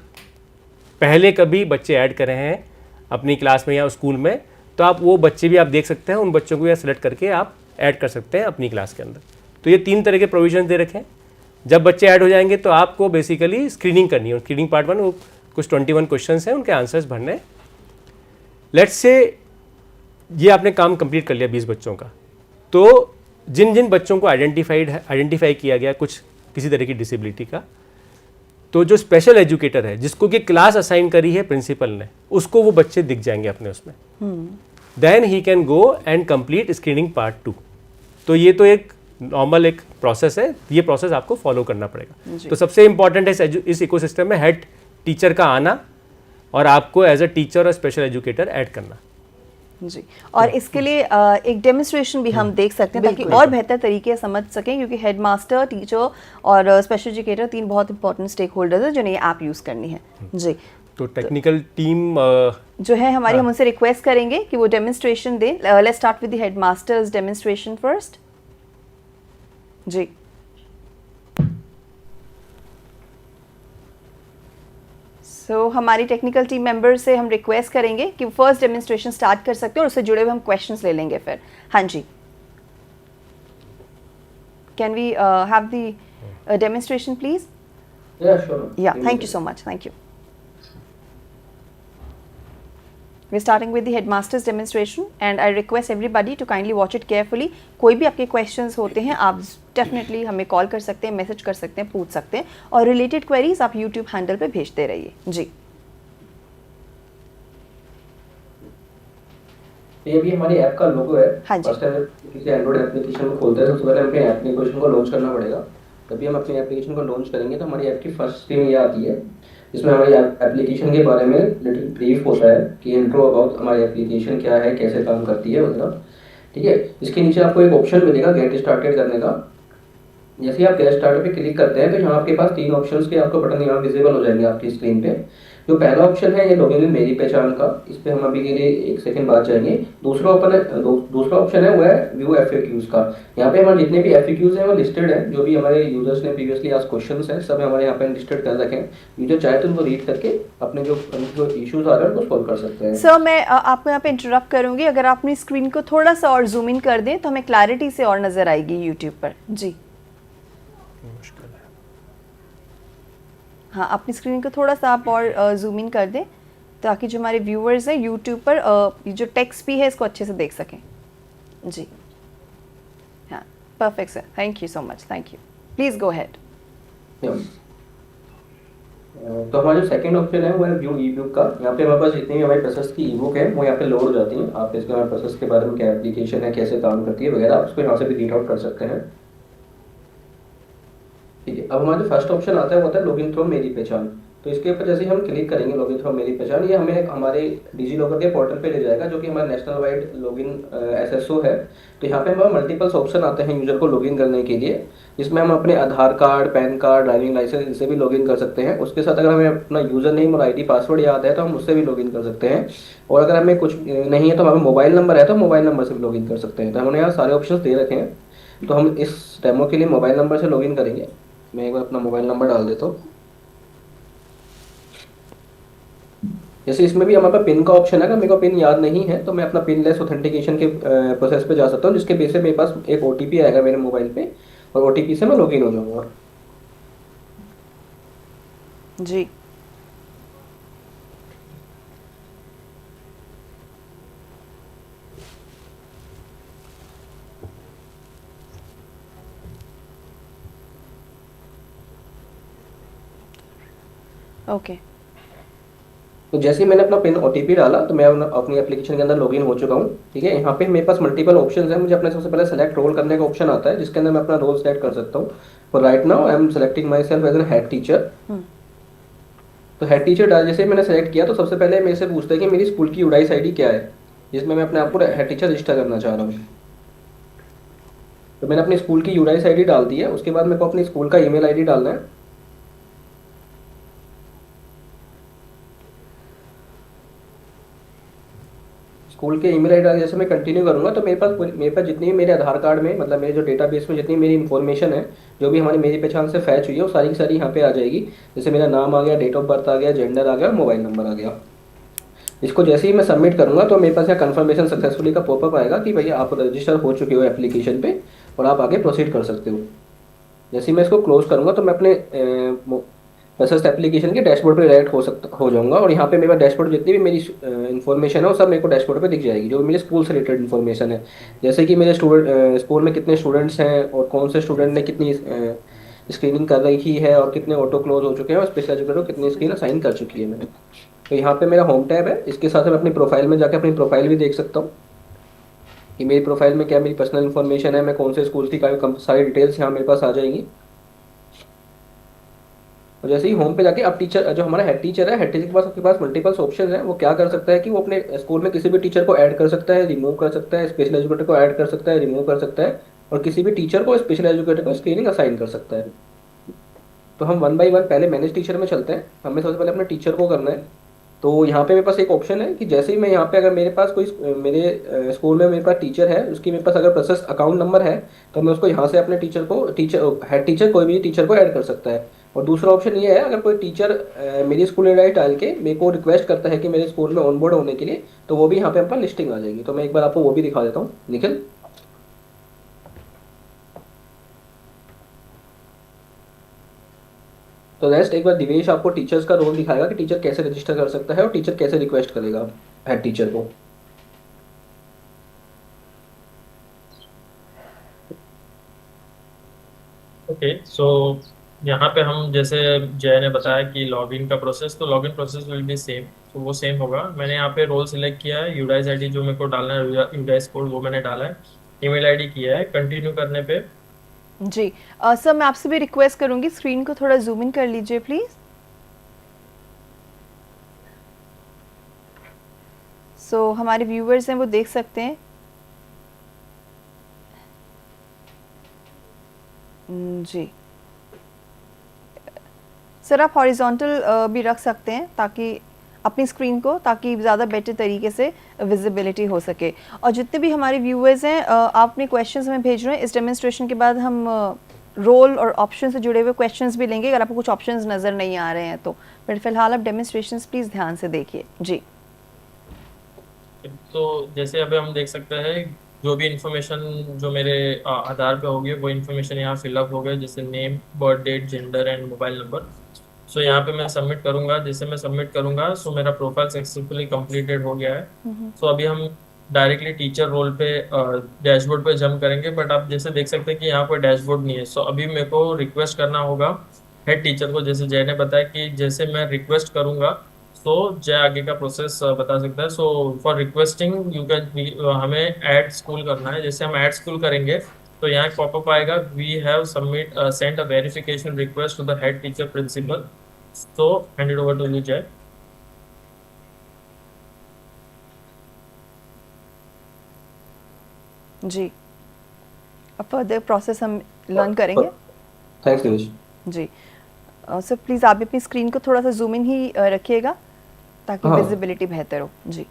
C: पहले कभी बच्चे ऐड करे हैं अपनी क्लास में या स्कूल में, तो आप वो बच्चे भी आप देख सकते हैं, उन बच्चों को या सेलेक्ट करके आप ऐड कर सकते हैं अपनी क्लास के अंदर। तो ये 3 तरह के प्रोविजन दे रखे हैं। जब बच्चे ऐड हो जाएंगे तो आपको बेसिकली स्क्रीनिंग करनी है। स्क्रीनिंग पार्ट 1 वो कुछ 21 क्वेश्चन हैं, उनके आंसर्स भरने। लेट्स से ये आपने काम कंप्लीट कर लिया 20 बच्चों का, तो जिन जिन बच्चों को आइडेंटिफाई किया गया कुछ किसी तरह की डिसेबिलिटी का, तो जो स्पेशल एजुकेटर है जिसको कि क्लास असाइन करी है प्रिंसिपल ने, उसको वो बच्चे दिख जाएंगे अपने उसमें। Then he can go and complete screening part 2। तो ये तो एक नॉर्मल एक प्रोसेस है, ये प्रोसेस आपको फॉलो करना पड़ेगा। तो सबसे इंपॉर्टेंट है इस इकोसिस्टम में हेड टीचर का आना और आपको एज अ टीचर और स्पेशल एजुकेटर ऐड करना।
A: जी, और इसके लिए एक डेमोन्स्ट्रेशन भी हम देख सकते हैं ताकि और बेहतर तरीके से समझ सकें, क्योंकि हेडमास्टर, टीचर और स्पेशल एजुकेटर 3 बहुत इंपॉर्टेंट स्टेक होल्डर्स हैं जिन्हें ये ऐप यूज़ करनी है। जी,
C: तो टेक्निकल टीम
A: जो है हमारी, हम उनसे रिक्वेस्ट करेंगे कि वो डेमोन्स्ट्रेशन दें। Let's start with the headmaster's demonstration first. जी, सो हमारी टेक्निकल टीम मेंबर से हम रिक्वेस्ट करेंगे कि फर्स्ट डेमोन्स्ट्रेशन स्टार्ट कर सकते हैं और उससे जुड़े हुए हम क्वेश्चंस ले लेंगे फिर। हाँ जी, can we have the demonstration please?
D: Yeah, sure.
A: Yeah, thank you so much. Thank you. We're starting with the headmaster's demonstration and I request everybody to kindly watch it carefully. कोई भी आपके questions होते हैं आप definitely हमें call कर सकते हैं, message कर सकते हैं, पूछ सकते हैं और related queries आप YouTube handle पे भेजते रहिए। जी,
D: तो ये भी हमारी ऐप का लोगो है।
A: हाँ जी।
D: फर्स्ट टाइम किसी एंड्रॉइड एप्लीकेशन को खोलते हैं सबसे पहले हमें एप्लीकेशन को लॉन्च करना पड़ेगा। जब भी हम अपनी एप्लीकेशन को लॉन्च करेंगे तो हमारी ऐप की फर्स्ट स्क्रीन ये आती है, जिसमें हमारी एप्लीकेशन के बारे में लिटिल ब्रीफ होता है कि इंट्रो अबाउट हमारी एप्लीकेशन क्या है, कैसे काम करती है वगैरह। ठीक है, इसके नीचे आपको एक ऑप्शन मिलेगा गेट स्टार्टेड करने का। जैसे ही आप गेट स्टार्ट पे क्लिक करते हैं तो यहाँ आपके पास 3 ऑप्शंस के आपको बटन यहाँ विजिबल हो जाएंगे आपकी स्क्रीन पे। जो पहला ऑप्शन है ये लॉगिन विद मेरी पहचान का, इस पे हम अभी के लिए 1 सेकंड बाद जाएंगे। दूसरा ऑप्शन है वो है व्यू एफएक्यूज का। यहाँ पे हमारे जितने भी एफएक्यूज हैं वो लिस्टेड है, जो भी हमारे यूजर्स ने प्रीवियसली आज क्वेश्चंस हैं सब हमारे यहाँ पे लिस्टेड कर रखे हैं। यूजर चाहे तो उनको रीड करके अपने जो इश्यूज आ रहे हैं उनको सॉल्व कर सकते हैं।
A: सर मैं आपको यहाँ पे इंटरप्ट करूंगी, अगर आप अपनी स्क्रीन को थोड़ा सा और जूम इन कर दें तो हमें क्लैरिटी से और नजर आएगी यूट्यूब पर। जी हाँ, अपनी स्क्रीन को थोड़ा सा आप और जूम इन कर दें ताकि जो हमारे व्यूअर्स हैं यूट्यूब पर ये जो टेक्स्ट भी है इसको अच्छे से देख सकें। जी हाँ, perfect sir, thank you so much, thank you, please go ahead.
D: तो हमारा जो सेकंड ऑप्शन है वो है व्यू ई बुक का। यहाँ पे हमारे पास जितनी भी हमारी प्रोसेस की ई बुक है वो यहाँ पे लोड हो जाती हैं। आप इसके हमारे प्रोसेस के बारे में क्या एप्लीकेशन है, कैसे काम करती है वगैरह, आप उसको यहाँ से भी रीड आउट कर सकते हैं। ठीक है, अब हमारा जो फर्स्ट ऑप्शन आता है वो होता है लॉगिन थ्रू मेरी पहचान। तो इसके ऊपर जैसे ही हम क्लिक करेंगे लॉगिन थ्रू मेरी पहचान, ये हमें हमारे डिजी लॉकर के पोर्टल पे ले जाएगा जो कि हमारा नेशनल वाइड लॉगिन एसएसओ है। तो यहाँ पे हमारे मल्टीपल्स ऑप्शन आते हैं यूजर को लॉगिन करने के लिए, जिसमें हम अपने Aadhaar card, PAN card, driving license इनसे भी लॉगिन कर सकते हैं। उसके साथ अगर हमें अपना यूजर नेम और आईडी पासवर्ड याद है तो हम उससे भी लॉगिन कर सकते हैं। और अगर हमें कुछ नहीं है तो हमारा मोबाइल नंबर है तो मोबाइल नंबर से भी लॉगिन कर सकते हैं। तो हमने यहाँ सारे ऑप्शन दे रखे हैं। तो हम इस डेमो के लिए मोबाइल नंबर से लॉगिन करेंगे। मैं एक बार अपना मोबाइल नंबर डाल देता हूँ। जैसे इसमें भी हमारे पास पिन का ऑप्शन है, अगर मेरे को पिन याद नहीं है तो मैं अपना पिन लेस ऑथेंटिकेशन के प्रोसेस पे जा सकता हूँ, जिसके बेस पे मेरे पास एक ओटीपी आएगा मेरे मोबाइल पे और ओटीपी से मैं लॉगिन हो जाऊंगा।
A: जी ओके
D: तो जैसे ही मैंने अपना पिन ओटीपी डाला तो मैं अपनी एप्लीकेशन के अंदर लॉगिन हो चुका हूँ। ठीक है, यहाँ पे मेरे पास मल्टीपल ऑप्शंस हैं। मुझे अपने सबसे पहले सेलेक्ट रोल करने का ऑप्शन आता है, जिसके अंदर मैं अपना रोल सेलेक्ट कर सकता हूँ। और right now I am selecting myself as an head teacher. तो हेड टीचर डाल जैसे मैंने सेलेक्ट किया तो सबसे पहले मेरे से पूछता है कि मेरी स्कूल की यूडाइस आईडी क्या है, जिसमें मैं अपने आप को हेड टीचर रजिस्टर करना चाह रहा हूँ। तो मैंने अपनी स्कूल की यूडाइस आईडी डाल दी है। उसके बाद मेरे को अपनी स्कूल का ईमेल आईडी डालना है। स्कूल के ईमेल आईडी जैसे मैं कंटिन्यू करूंगा तो मेरे पास जितनी भी मेरे आधार कार्ड में, मतलब मेरे जो डेटाबेस में जितनी मेरी इन्फॉर्मेशन है, जो भी हमारी मेरी पहचान से फैच हुई है, वो सारी की सारी यहाँ पे आ जाएगी। जैसे मेरा नाम आ गया, डेट ऑफ बर्थ आ गया, जेंडर आ गया, मोबाइल नंबर आ गया। इसको जैसे ही मैं सबमिट करूंगा तो मेरे पास यहाँ कन्फर्मेशन सक्सेसफुली का पॉपअप आएगा कि भैया आप रजिस्टर हो चुके हो एप्लीकेशन पे और आप आगे प्रोसीड कर सकते हो। जैसे ही मैं इसको क्लोज करूंगा तो मैं अपने प्रोसेस एप्लीकेशन के डैशबोर्ड पे डायरेक्ट हो जाऊंगा। और यहाँ पे मेरे डैशबोर्ड जितनी भी मेरी इन्फॉर्मेशन है वो सब मेरे को डैशबोर्ड पे दिख जाएगी, जो मेरे स्कूल से रिलेटेड इन्फॉर्मेशन है। जैसे कि मेरे स्कूल में कितने स्टूडेंट्स हैं और कौन से स्टूडेंट ने कितनी स्क्रीनिंग कर रखी है और कितने ऑटो क्लोज हो चुके हैं और स्पेशल एजुकेटर को कितनी स्क्रीन असाइन कर चुकी है मैंने। तो यहाँ पे मेरा होम टैब है। इसके साथ मैं अपनी प्रोफाइल में जाकर अपनी प्रोफाइल भी देख सकता हूँ कि मेरी प्रोफाइल में क्या मेरी पर्सनल इन्फॉर्मेशन है, मैं कौन से स्कूल की सारी डिटेल्स यहाँ मेरे पास आ जाएंगी। और जैसे ही होम पे जाके अब टीचर जो हमारा हेड टीचर है, हेड टीचर के पास आपके पास मल्टीपल्स ऑप्शन है। वो क्या कर सकता है कि वो अपने स्कूल में किसी भी टीचर को ऐड कर सकता है, रिमूव कर सकता है, स्पेशल एजुकेटर को ऐड कर सकता है, रिमूव कर सकता है, और किसी भी टीचर को, स्पेशल एजुकेटर को स्क्रीनिंग असाइन कर सकता है। तो हम 1 बाय 1 पहले मैनेज टीचर में चलते हैं। हमें सबसे पहले अपने टीचर को करना है। तो यहाँ पे मेरे पास एक ऑप्शन है कि जैसे ही मैं यहाँ पे अगर मेरे पास कोई मेरे स्कूल में मेरे पास टीचर है, उसकी मेरे पास अगर प्रोसेस अकाउंट नंबर है तो मैं उसको यहाँ से अपने टीचर को हेड टीचर कोई भी टीचर को ऐड कर सकता है। और दूसरा ऑप्शन ये है, अगर कोई टीचर मेरी स्कूल आईडी डाल के मेरे को रिक्वेस्ट करता है कि मेरे स्कूल में ऑनबोर्ड होने के लिए, तो वो भी यहाँ पे हम पर लिस्टिंग आ जाएगी। तो मैं एक बार आपको वो भी दिखा देता हूँ। निखिल, तो नेक्स्ट एक बार दिवेश आपको टीचर्स का रोल दिखाएगा कि टीचर कैसे रजिस्टर कर सकता है और टीचर कैसे रिक्वेस्ट करेगा हेड टीचर को।
E: ओके सो यहाँ पे हम जैसे जय ने बताया कि लॉगिन का प्रोसेस, तो login process will be same. तो वो सेम होगा। मैंने यहाँ पे रोल सिलेक्ट किया है, यूडाइस आईडी जो मेरे को डालना है, यूडाइस कोड वो मैंने डाला है, ईमेल आईडी किया है। कंटिन्यू करने पे
A: जी सर, मैं आपसे भी रिक्वेस्ट करूंगी स्क्रीन को थोड़ा जूम इन कर लीजिए प्लीज। सो हमारे व्यूअर्स हैं वो देख सकते हैं। जी सर, आप हॉरिजॉन्टल भी रख सकते हैं ताकि अपनी स्क्रीन को, ताकि ज़्यादा बेटर तरीके से विजिबिलिटी हो सके। और जितने भी हमारे व्यूअर्स हैं आप अपने क्वेश्चंस में भेज रहे हैं। इस डेमोन्स्ट्रेशन के बाद हम रोल और ऑप्शन से जुड़े हुए क्वेश्चंस भी लेंगे अगर आपको कुछ ऑप्शंस नज़र नहीं आ रहे हैं तो। बट फिलहाल आप डेमोन्स्ट्रेशंस प्लीज़ ध्यान से देखिए। जी
E: तो जैसे अभी हम देख सकते हैं जो भी इंफॉर्मेशन जो मेरे आधार पे होगी वो इंफॉर्मेशन यहाँ फिलअप हो गए, जैसे name, birth date, gender and mobile number. So यहाँ पे मैं सबमिट करूंगा। जैसे मैं सबमिट करूंगा सो मेरा प्रोफाइल सक्सेसफुली कंप्लीटेड हो गया है। सो अभी हम डायरेक्टली टीचर रोल पे डैशबोर्ड पे जंप करेंगे। बट आप जैसे देख सकते हैं कि यहाँ कोई डैशबोर्ड नहीं है। सो अभी मेरे को रिक्वेस्ट करना होगा हेड टीचर को। जैसे जय ने बताया कि जैसे मैं रिक्वेस्ट करूंगा तो जय आगे का प्रोसेस बता सकता है। So for requesting you can हमें ऐड स्कूल करना है। जैसे हम ऐड स्कूल करेंगे तो यहाँ पॉपअप आएगा, we have submit send a verification request to the head teacher principal. So hand it over to you Jay.
A: जी, अब फर्दर प्रोसेस हम लर्न करेंगे।
D: थैंक्स दिनेश।
A: जी सर, प्लीज़ आप भी अपनी स्क्रीन को थोड़ा सा जूम इन ही रखिएगा ताकि
D: हाँ।
A: विजिबिलिटी बेहतर हो। जी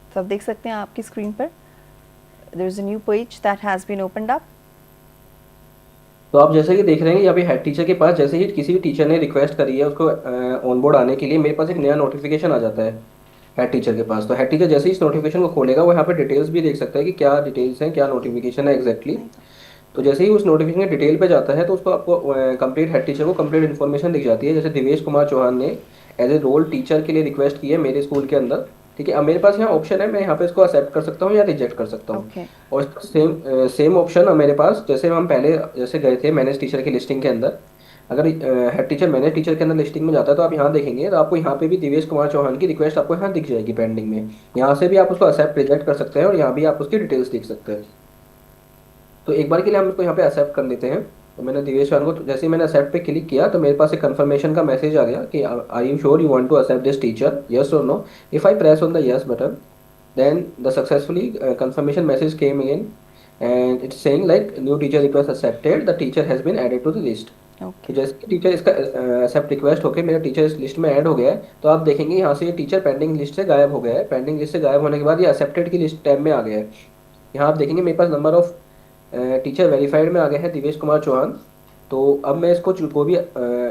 A: तो आप देख सकते हैं आपकी स्क्रीन पर there is a new page that has been opened up.
D: तो आप जैसे कि देख रहे हैं यहाँ पे हेड टीचर के पास जैसे ही किसी भी टीचर ने रिक्वेस्ट करी है उसको ऑन बोर्ड आने के लिए, मेरे पास एक नया नोटिफिकेशन आ जाता है हेड टीचर के पास। तो हेड टीचर जैसे ही इस नोटिफिकेशन को खोलेगा वो यहाँ पे डिटेल्स भी देख सकता है कि क्या डिटेल्स हैं, क्या नोटिफिकेशन है एग्जैक्टली। तो जैसे ही उस नोटिफिकेशन के डिटेल पे जाता है तो उसको आपको कंप्लीट हेड टीचर को कंप्लीट इन्फॉर्मेशन दिख जाती है। जैसे दिवेश कुमार चौहान ने एज ए रोल टीचर के लिए रिक्वेस्ट की है मेरे स्कूल के अंदर, ठीक है। अब मेरे पास यहाँ ऑप्शन है, मैं यहाँ पे इसको एक्सेप्ट कर सकता हूँ या रिजेक्ट कर सकता हूँ।
A: ओके
D: और इसका सेम ऑप्शन मेरे पास, जैसे हम पहले जैसे गए थे मैनेज टीचर की लिस्टिंग के अंदर, अगर हेड टीचर मैनेज टीचर के अंदर लिस्टिंग में जाता है तो आप यहाँ देखेंगे तो आपको यहाँ पे भी दिवेश कुमार चौहान की रिक्वेस्ट आपको यहाँ दिख जाएगी पेंडिंग में। यहाँ से भी आप उसको एक्सेप्ट रिजेक्ट कर सकते हैं और यहाँ भी आप उसकी डिटेल्स देख सकते हैं। तो एक बार के लिए हम इसको यहाँ पे एक्सेप्ट कर लेते हैं। तो मैंने दिवेश चौहान को जैसे ही मैंने एक्सेप्ट पे क्लिक किया तो मेरे पास एक कंफर्मेशन का मैसेज आ गया कि I am sure you want to accept this teacher, yes और no. If I press on the yes button then the successfully confirmation message came in and it's saying like new teacher request accepted, the teacher has been added to the list।
A: Okay
D: तो जैसे teacher इसका accept request होके मेरा teacher इस list में add हो गया है तो आप देखेंगे यहाँ से ये टीचर पेंडिंग लिस्ट से गायब हो गया है। पेंडिंग लिस्ट से गायब होने के बाद ये एक्सेप्टेड की लिस्ट टैब में आ गया है। यहाँ आप देखेंगे मेरे पास नंबर ऑफ टीचर वेरीफाइड में आ गया है दिवेश कुमार चौहान। तो अब मैं इसको जो भी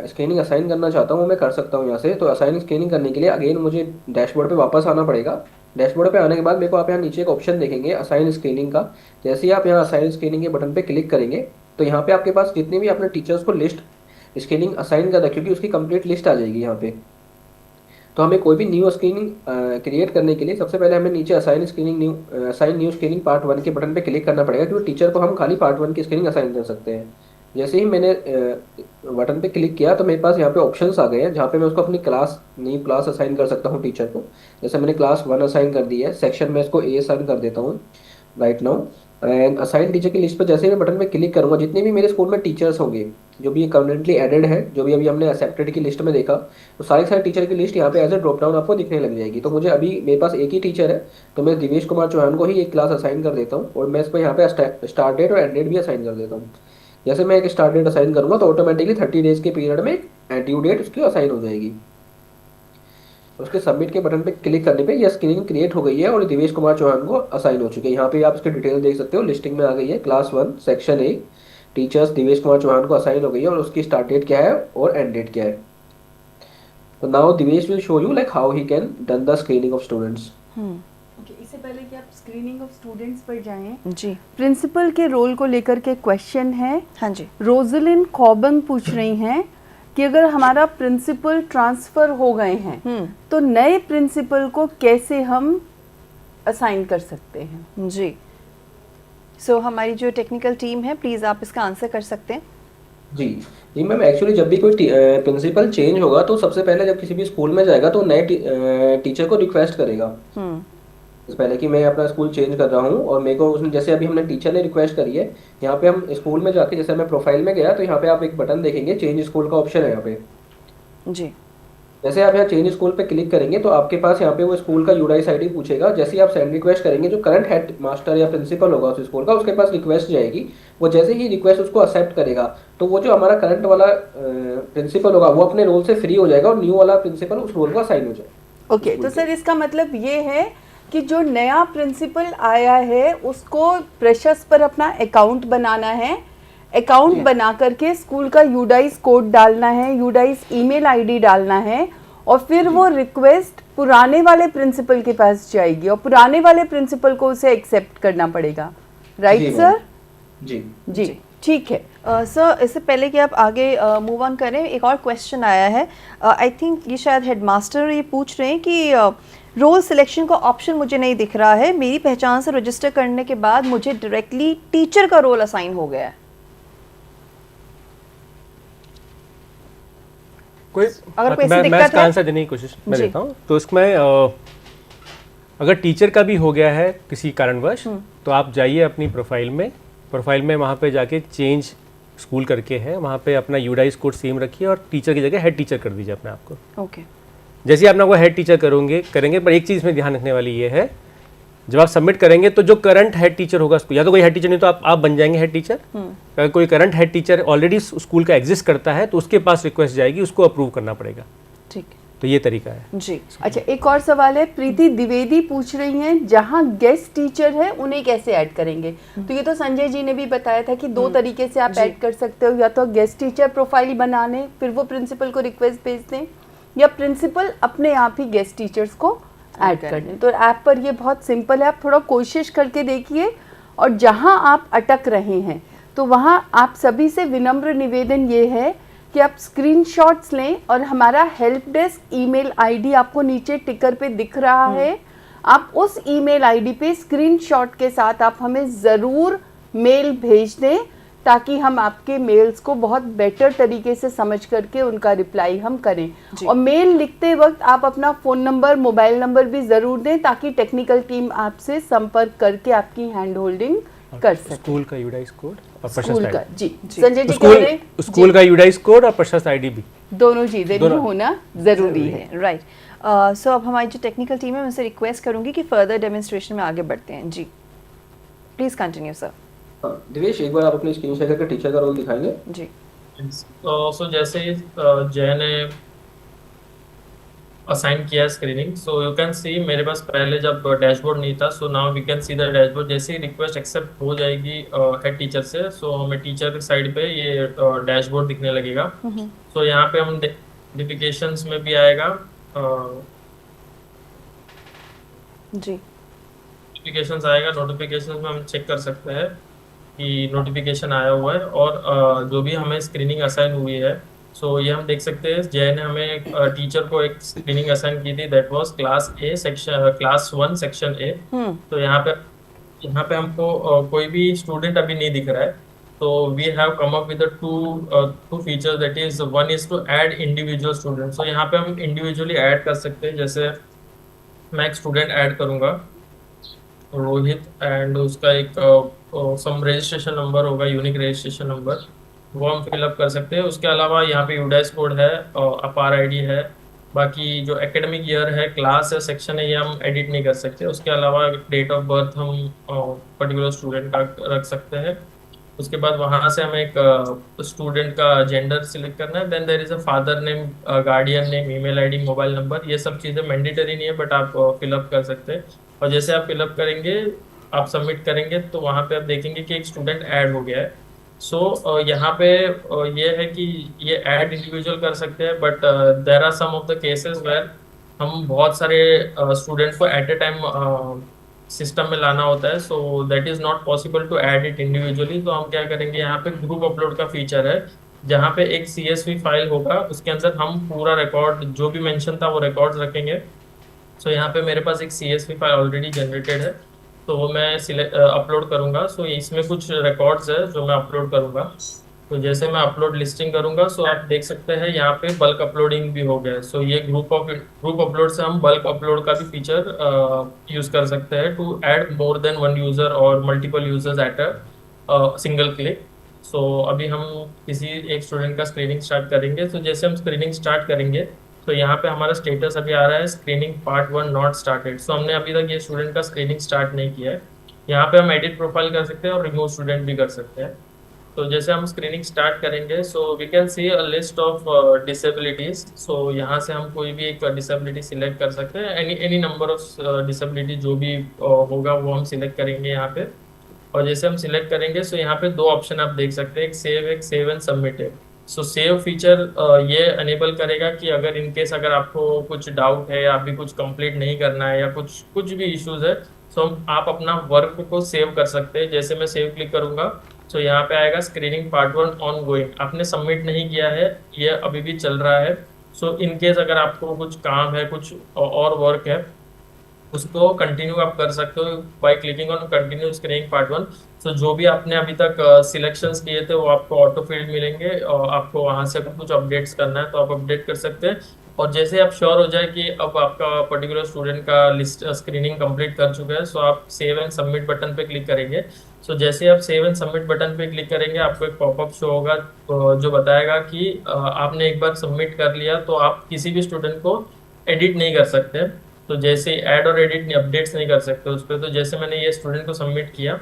D: स्क्रीनिंग असाइन करना चाहता हूँ वो मैं कर सकता हूँ यहाँ से। तो असाइन स्क्रीनिंग करने के लिए अगेन मुझे डैशबोर्ड पे वापस आना पड़ेगा। डैशबोर्ड पे आने के बाद मेरे को आप यहाँ नीचे एक ऑप्शन देखेंगे असाइन स्क्रीनिंग का। जैसे ही आप यहाँ असाइन स्क्रीनिंग के बटन पे क्लिक करेंगे तो यहाँ पे आपके पास जितने भी आपने टीचर्स को लिस्ट स्क्रीनिंग असाइन कर रखी होगी उसकी कंप्लीट लिस्ट आ जाएगी यहाँ पे। तो हमें कोई भी न्यू स्क्रीनिंग क्रिएट करने के लिए सबसे पहले हमें नीचे असाइन न्यू स्क्रीनिंग पार्ट 1 के बटन पे क्लिक करना पड़ेगा, क्योंकि टीचर को हम खाली पार्ट 1 की स्क्रीनिंग असाइन कर सकते हैं। जैसे ही मैंने बटन पे क्लिक किया तो मेरे पास यहाँ पे ऑप्शंस आ गए हैं जहाँ पे मैं उसको अपनी न्यू क्लास असाइन कर सकता हूँ टीचर को। जैसे मैंने क्लास 1 असाइन कर दी है, सेक्शन में इसको ए असाइन कर देता हूँ right now. And assign teacher की लिस्ट पर जैसे ही मैं बटन पे क्लिक करूँगा जितने भी मेरे स्कूल में टीचर्स होंगे जो भी करंटली एडेड है, जो भी अभी हमने एक्सेप्टेड की लिस्ट में देखा, तो सारे टीचर की लिस्ट यहाँ पे एज ए ड्रॉप डाउन आपको दिखने लग जाएगी। तो मुझे अभी मेरे पास एक ही टीचर है तो मैं दिवेश कुमार चौहान को ही एक क्लास असाइन कर देता हूँ और मैं इसको यहाँ पे स्टार्ट डेट और एंड डेट भी असाइन कर देता हूँ। जैसे मैं एक स्टार्ट डेट असाइन करूँगा तो ऑटोमेटिकली 30 डेज के पीरियड में ड्यू डेट उसकी असाइन हो जाएगी। उसके सबमिट के बटन पे क्लिक करने पे यह स्क्रीन क्रिएट हो गई है और दिवेश कुमार चौहान को असाइन हो चुकी है। यहाँ पे आप इसकी डिटेल देख सकते हो, लिस्टिंग में आ गई है class 1 section A teachers Divesh Kumar Chauhan को असाइन हो गई है और उसकी स्टार्ट डेट क्या है और एंड डेट क्या है। तो now Divesh will show you like how he can done the screening of students.
B: इससे पहले कि आप स्क्रीनिंग ऑफ स्टूडेंट्स पर जाएं,
A: जी
B: प्रिंसिपल के रोल को लेकर के क्वेश्चन है।
A: हाँ जी
B: रोजलिन कॉबंग पूछ रही हैं कि अगर हमारा प्रिंसिपल ट्रांसफर हो गए हैं तो नए प्रिंसिपल को कैसे हम असाइन कर सकते हैं।
A: जी सो हमारी जो टेक्निकल टीम है प्लीज़ आप इसका आंसर कर सकते हैं।
D: जी जी मैम, एक्चुअली जब भी कोई प्रिंसिपल चेंज होगा तो सबसे पहले जब किसी भी स्कूल में जाएगा तो नए टीचर को रिक्वेस्ट करेगा इससे पहले कि मैं अपना स्कूल चेंज कर रहा हूँ, और मेरे को उसने जैसे अभी हमने टीचर ने रिक्वेस्ट करी है, यहाँ पे हम स्कूल में जाके जैसे मैं प्रोफाइल में गया तो यहाँ पे आप एक बटन देखेंगे, चेंज स्कूल का ऑप्शन है यहाँ पे।
A: जी
D: जैसे आप यहाँ चेंज स्कूल पे क्लिक करेंगे तो आपके पास यहाँ पे वो स्कूल का यूडाइस आईडी पूछेगा। जैसे ही आप सेंड रिक्वेस्ट करेंगे, जो करंट हेड मास्टर या प्रिंसिपल होगा उस स्कूल का, उसके पास रिक्वेस्ट जाएगी। वो जैसे ही रिक्वेस्ट उसको एक्सेप्ट करेगा तो वो जो हमारा करंट वाला प्रिंसिपल होगा वो अपने रोल से फ्री हो जाएगा और न्यू वाला प्रिंसिपल उस रोल को असाइन हो जाएगा।
B: ओके, तो सर इसका मतलब ये है कि जो नया प्रिंसिपल आया है उसको प्रेशर्स पर अपना अकाउंट बनाना है, अकाउंट बना करके स्कूल का यूडाइस कोड डालना है, यूडाइस ईमेल आईडी डालना है, और फिर वो रिक्वेस्ट पुराने वाले प्रिंसिपल के पास जाएगी और पुराने वाले प्रिंसिपल को उसे एक्सेप्ट करना पड़ेगा, राइट सर?
D: जी
B: जी ठीक है।
A: सर इससे पहले कि आप आगे मूव ऑन करें, एक और क्वेश्चन आया है। आई थिंक ये शायद हेडमास्टर ये पूछ रहे हैं कि रोल सिलेक्शन का ऑप्शन मुझे नहीं दिख रहा है, मेरी पहचान से रजिस्टर करने के बाद मुझे डायरेक्टली टीचर का रोल असाइन हो गया है।
C: कोई
A: अगर कोई ऐसी
C: मैं
A: दिक्कत
C: इसका
A: है
C: आंसर देने की कोशिश मैं
A: जी।
C: देता हूँ। तो इसमें अगर टीचर का भी हो गया है किसी कारणवश, तो आप जाइए अपनी प्रोफाइल में वहाँ पे जाके चेंज स्कूल करके है, वहाँ पे अपना यूडाइस कोड सेम रखिए और टीचर की जगह हेड टीचर कर दीजिए अपने आप को।
A: ओके
C: जैसे ही आप अपना को हेड टीचर करेंगे, पर एक चीज़ में ध्यान रखने वाली ये है, जब आप सबमिट करेंगे तो जो करंट हेड टीचर होगा, या तो कोई हेड टीचर नहीं तो आप बन जाएंगे हेड टीचर। अगर कोई current head teacher already school का एग्जिस्ट करता है तो उसके पास रिक्वेस्ट जाएगी, उसको अप्रूव करना पड़ेगा।
A: ठीक
C: तो ये तरीका है
A: जी।
B: अच्छा, एक और सवाल है, प्रीति द्विवेदी पूछ रही हैं जहाँ गेस्ट टीचर है उन्हें कैसे ऐड करेंगे? तो ये तो संजय जी ने भी बताया था कि दो तरीके से आप ऐड कर सकते हो, या तो गेस्ट टीचर प्रोफाइल बनाने फिर वो प्रिंसिपल को रिक्वेस्ट भेज दें, या प्रिंसिपल अपने आप ही गेस्ट टीचर्स को ऐड कर दें। तो ऐप पर ये बहुत सिंपल है, आप थोड़ा कोशिश करके देखिए। और जहाँ आप अटक रहे हैं तो वहाँ आप सभी से विनम्र निवेदन ये है कि आप स्क्रीनशॉट्स लें, और हमारा हेल्प डेस्क ईमेल आईडी आपको नीचे टिकर पे दिख रहा है, आप उस ईमेल आईडी पे स्क्रीनशॉट के साथ आप हमें ज़रूर मेल भेज दें, ताकि हम आपके मेल्स को बहुत बेटर तरीके से समझ करके उनका रिप्लाई हम करें। और मेल लिखते वक्त आप अपना फ़ोन नंबर, मोबाइल नंबर भी ज़रूर दें, ताकि टेक्निकल टीम आपसे संपर्क करके आपकी हैंड होल्डिंग कर सके।
C: स्कूल का यूडाइस कोड और
B: स्कूल
C: प्रशस्त
B: का
C: आईडी।
B: जी, संजय जी कह रहे हैं
C: स्कूल का यूडाइस कोड और प्रशस्त आईडी भी,
B: दोनों चीज़ें भी होना ज़रूरी है।
A: राइट। सो अब हमारी जो टेक्निकल टीम है मैं उनसे रिक्वेस्ट करूंगी कि फर्दर डेमोन्स्ट्रेशन में आगे बढ़ते हैं। जी प्लीज कंटिन्यू सर।
D: दिवेश, एक बार आप अपनी स्क्रीन शेयर करके टीचर का रोल दिखाएंगे।
A: जी
E: सो जैसे ही जय ने असाइन किया screening, so you can see मेरे पास पहले जब डैशबोर्ड नहीं था, so now we can see the dashboard. जैसे ही रिक्वेस्ट एक्सेप्ट हो जाएगी हेड टीचर से, सो हमें टीचर की साइड पे ये डैशबोर्ड दिखने लगेगा। सो यहाँ पे हम नोटिफिकेशंस में भी आएगा,
A: जी
E: नोटिफिकेशंस आएगा। नोटिफिकेशंस में हम चेक कर सकते हैं कि नोटिफिकेशन आया हुआ है, और जो भी हमें स्क्रीनिंग असाइन हुई है, सो ये हम देख सकते हैं जय ने हमें टीचर को एक स्क्रीनिंग असाइन की थी, दैट वाज क्लास 1 सेक्शन ए। तो यहाँ पे हमको कोई भी स्टूडेंट अभी नहीं दिख रहा है, तो we have come up with two features, that is one is to add individual student. So यहाँ पे हम इंडिविजुअली ऐड कर सकते हैं। जैसे मैं एक स्टूडेंट ऐड करूँगा, रोहित, एंड उसका एक सम रजिस्ट्रेशन नंबर होगा, यूनिक रजिस्ट्रेशन नंबर, वो हम फिलअप कर सकते हैं। उसके अलावा यहाँ पे यूडाइस कोड है, अपार आईडी है, बाकी जो एकेडमिक ईयर है, क्लास है, सेक्शन है, ये हम एडिट नहीं कर सकते। उसके अलावा डेट ऑफ बर्थ हम पर्टिकुलर स्टूडेंट का रख सकते हैं। उसके बाद वहाँ से हमें एक स्टूडेंट का जेंडर सिलेक्ट करना है, then there is a father name, guardian name, email ID, mobile number. ये सब चीज़ें मैंडेटरी नहीं है, बट आप फिलअप कर सकते हैं। और जैसे आप फिलअप करेंगे, आप सबमिट करेंगे, तो वहाँ पे आप देखेंगे कि एक स्टूडेंट ऐड हो गया है। सो यहाँ पे ये है कि ये ऐड इंडिविजुअल कर सकते हैं, but there are some of the cases where हम बहुत सारे स्टूडेंट को एट ए टाइम सिस्टम में लाना होता है, so that is not possible to add it individually. तो हम क्या करेंगे, यहाँ पे ग्रुप अपलोड का फीचर है, जहाँ पे एक CSV फाइल होगा, उसके अंदर हम पूरा रिकॉर्ड जो भी मेंशन था वो रिकॉर्ड्स रखेंगे। सो यहाँ पे मेरे पास एक CSV फाइल ऑलरेडी जनरेटेड है, तो वो मैं अपलोड करूँगा। सो इसमें कुछ रिकॉर्ड्स है जो मैं अपलोड करूँगा। तो जैसे मैं अपलोड लिस्टिंग करूंगा, सो आप देख सकते हैं यहाँ पे बल्क अपलोडिंग भी हो गया है। सो ये ग्रुप अपलोड से हम बल्क अपलोड का भी फीचर यूज कर सकते हैं to add more than one user और multiple users at a single click. So अभी हम किसी एक स्टूडेंट का स्क्रीनिंग स्टार्ट करेंगे। तो जैसे हम स्क्रीनिंग स्टार्ट करेंगे तो यहाँ पे हमारा स्टेटस अभी आ रहा है स्क्रीनिंग पार्ट 1 नॉट स्टार्टेड। सो हमने अभी तक ये स्टूडेंट का स्क्रीनिंग स्टार्ट नहीं किया है। यहाँ पे हम एडिट प्रोफाइल कर सकते हैं और रिमूव स्टूडेंट भी कर सकते हैं। तो जैसे हम स्क्रीनिंग स्टार्ट करेंगे, so we can see a list of disabilities. So यहाँ से हम कोई भी एक डिसेबिलिटी सिलेक्ट कर सकते हैं, any any number of disability जो भी होगा वो हम सिलेक्ट करेंगे यहाँ पे। और जैसे हम सिलेक्ट करेंगे, सो यहाँ पे दो ऑप्शन आप देख सकते हैं, एक सेव एंड सबमिट है। सो सेव फीचर ये अनेबल करेगा कि अगर इन केस अगर आपको कुछ डाउट है या अभी कुछ कंप्लीट नहीं करना है या कुछ कुछ भी इश्यूज है, सो आप अपना वर्क को सेव कर सकते हैं। जैसे मैं सेव क्लिक करूंगा, सो यहाँ पे आएगा स्क्रीनिंग पार्ट 1 ऑन गोइंग। आपने सबमिट नहीं किया है, ये अभी भी चल रहा है। सो इन केस अगर आपको कुछ काम है, कुछ और वर्क है, उसको कंटिन्यू आप कर सकते हो by clicking on continue screening part 1। सो जो भी आपने अभी तक सिलेक्शंस किए थे वो आपको ऑटो फील्ड मिलेंगे और आपको वहां से कुछ अपडेट्स करना है तो आप अपडेट कर सकते हैं। और जैसे आप श्योर हो जाए कि अब आपका पर्टिकुलर स्टूडेंट का लिस्ट स्क्रीनिंग कंप्लीट कर चुका है, सो आप सेव एंड सबमिट बटन पे क्लिक करेंगे। सो जैसे आप सेव एंड सबमिट बटन पे क्लिक करेंगे, आपको एक पॉपअप शो होगा जो बताएगा कि आपने एक बार सबमिट कर लिया तो आप किसी भी स्टूडेंट को एडिट नहीं कर सकते। तो जैसे ऐड और एडिट अपडेट्स नहीं कर सकते उस पर। तो जैसे मैंने ये स्टूडेंट को सबमिट किया,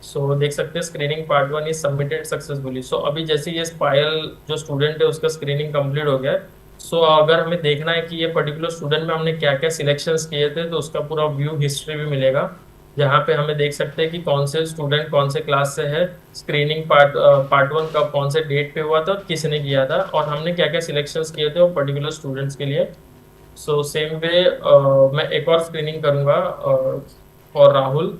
E: सो देख सकते हैं screening part 1 is submitted successfully. So अभी जैसे ये पायल जो स्टूडेंट है उसका स्क्रीनिंग कंप्लीट हो गया है। सो अगर हमें देखना है कि ये पर्टिकुलर स्टूडेंट में हमने क्या क्या सिलेक्शंस किए थे तो उसका पूरा व्यू हिस्ट्री भी मिलेगा, जहाँ पे हमें देख सकते हैं कि कौन से स्टूडेंट कौन से क्लास से है, स्क्रीनिंग पार्ट 1 का कौन से डेट पे हुआ था, किसने किया था और हमने क्या क्या सिलेक्शंस किए थे वो पर्टिकुलर स्टूडेंट्स के लिए। सो सेम वे मैं एक और स्क्रीनिंग करूंगा और राहुल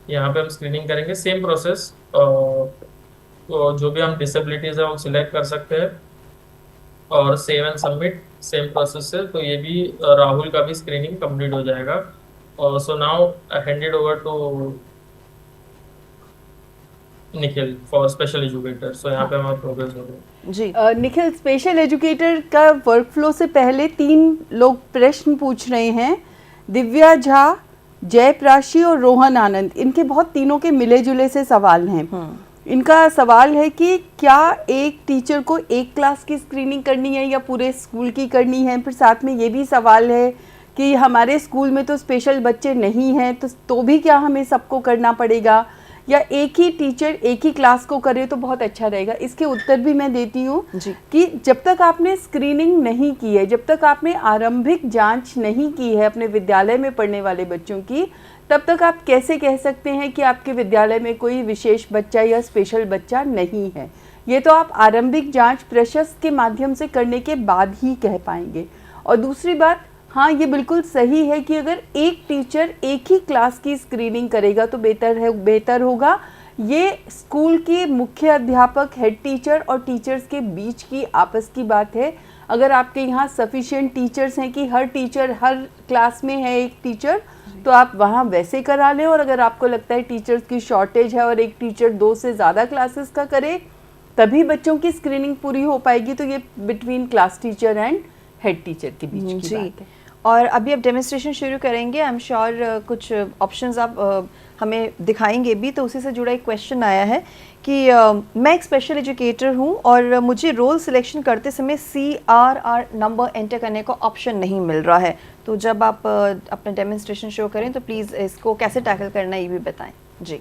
E: यहाँ पे हम स्क्रीनिंग करेंगे, सेम प्रोसेस। तो जो भी हम डिसेबिलिटीज है वो सिलेक्ट कर सकते हैं और save and submit same process से। तो ये भी राहुल का भी स्क्रीनिंग कंप्लीट हो जाएगा। So now handed over to Nikhil for special educator. So यहाँ पे हमारा प्रोग्रेस हो गया
A: जी।
B: निखिल, स्पेशल एजुकेटर का वर्कफ्लो से पहले 3 लोग प्रश्न पूछ रहे हैं, दिव्या झा, जयप्राशी और रोहन आनंद। इनके बहुत तीनों के मिले जुले से सवाल हैं। इनका सवाल है कि क्या एक टीचर को एक क्लास की स्क्रीनिंग करनी है या पूरे स्कूल की करनी है। फिर साथ में ये भी सवाल है कि हमारे स्कूल में तो स्पेशल बच्चे नहीं हैं तो भी क्या हमें सबको करना पड़ेगा या एक ही टीचर एक ही क्लास को करे तो बहुत अच्छा रहेगा। इसके उत्तर भी मैं देती हूँ कि जब तक आपने स्क्रीनिंग नहीं की है, जब तक आपने आरंभिक जांच नहीं की है अपने विद्यालय में पढ़ने वाले बच्चों की, तब तक आप कैसे कह सकते हैं कि आपके विद्यालय में कोई विशेष बच्चा या स्पेशल बच्चा नहीं है। ये तो आप आरंभिक जांच प्रशस्त के माध्यम से करने के बाद ही कह पाएंगे। और दूसरी बात, हाँ ये बिल्कुल सही है कि अगर एक टीचर एक ही क्लास की स्क्रीनिंग करेगा तो बेहतर होगा। ये स्कूल के मुख्य अध्यापक, हेड टीचर और टीचर्स के बीच की आपस की बात है। अगर आपके यहाँ सफिशिएंट टीचर्स हैं कि हर टीचर हर क्लास में है एक टीचर, तो आप वहाँ वैसे करा लें। और अगर आपको लगता है टीचर्स की शॉर्टेज है और एक टीचर 2 से ज़्यादा क्लासेस का करे तभी बच्चों की स्क्रीनिंग पूरी हो पाएगी, तो ये between class teacher and head teacher के बीच की बात है।
A: और अभी आप डेमोन्स्ट्रेशन शुरू करेंगे, आई एम श्योर कुछ ऑप्शंस आप हमें दिखाएंगे भी। तो उसी से जुड़ा एक क्वेश्चन आया है कि मैं एक स्पेशल एजुकेटर हूं और मुझे रोल सिलेक्शन करते समय CRR नंबर एंटर करने का ऑप्शन नहीं मिल रहा है। तो जब आप अपना डेमोन्स्ट्रेशन शो करें तो प्लीज़ इसको कैसे टैकल करना है ये भी बताएं। जी,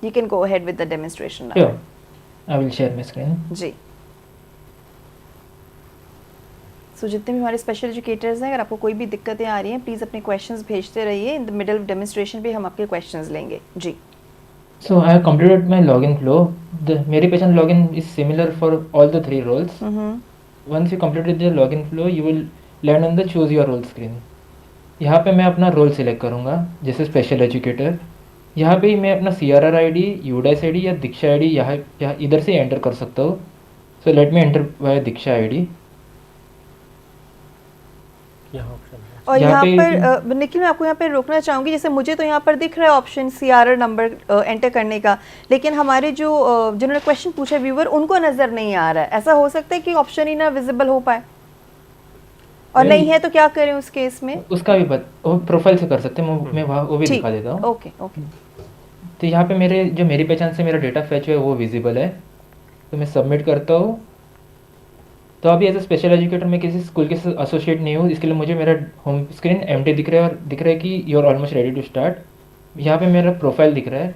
A: you can go ahead with the demonstration now.
F: I will share my screen.
A: जी। सो जितने भी हमारे स्पेशल एजुकेटर्स हैं, अगर आपको कोई भी दिक्कतें आ रही हैं प्लीज़ अपने क्वेश्चंस भेजते रहिए। In the middle of demonstration पे हम आपके क्वेश्चंस लेंगे। जी।
F: So I have completed my login flow. The मेरी patient login is similar for all the 3 roles. Once you completed the login flow, you will land on the choose your role screen. यहाँ पे मैं अपना role select करूँगा जैसे special educator. यहाँ पे ही मैं अपना CRR ID, UDAS ID या दीक्षा ID यहाँ इधर से एंटर कर सकता हूँ। So let me enter via दीक्षा ID.
C: यहाँ ऑप्शन है।
A: और यहाँ
F: यहाँ पे
A: पर निखिल मैं आपको यहाँ पे रोकना चाहूँगी, जैसे मुझे तो यहाँ पर दिख रहा है ऑप्शन CRR नंबर एंटर करने का, लेकिन हमारे जो जिन्होंने क्वेश्चन पूछा व्यूवर उनको नज़र नहीं आ रहा है। ऐसा हो सकता है कि ऑप्शन ही ना विजिबल हो पाए, और नहीं है तो क्या करें उस केस में?
F: उसका भी वो प्रोफाइल से कर सकते हैं, मैं वहाँ वो भी
A: ठीक,
F: दिखा देता हूँ।
A: Okay okay.
F: तो यहाँ पे मेरी पहचान से मेरा डेटा फैच है वो विजिबल है, तो मैं सबमिट करता हूँ। तो अभी एज ए स्पेशल एजुकेटर मैं किसी स्कूल के साथ एसोसिएट नहीं हूँ, इसके लिए मुझे मेरा होम स्क्रीन एम्प्टी दिख रहा है और दिख रहा है कि you are almost ready to start. यहाँ पे मेरा प्रोफाइल दिख रहा है,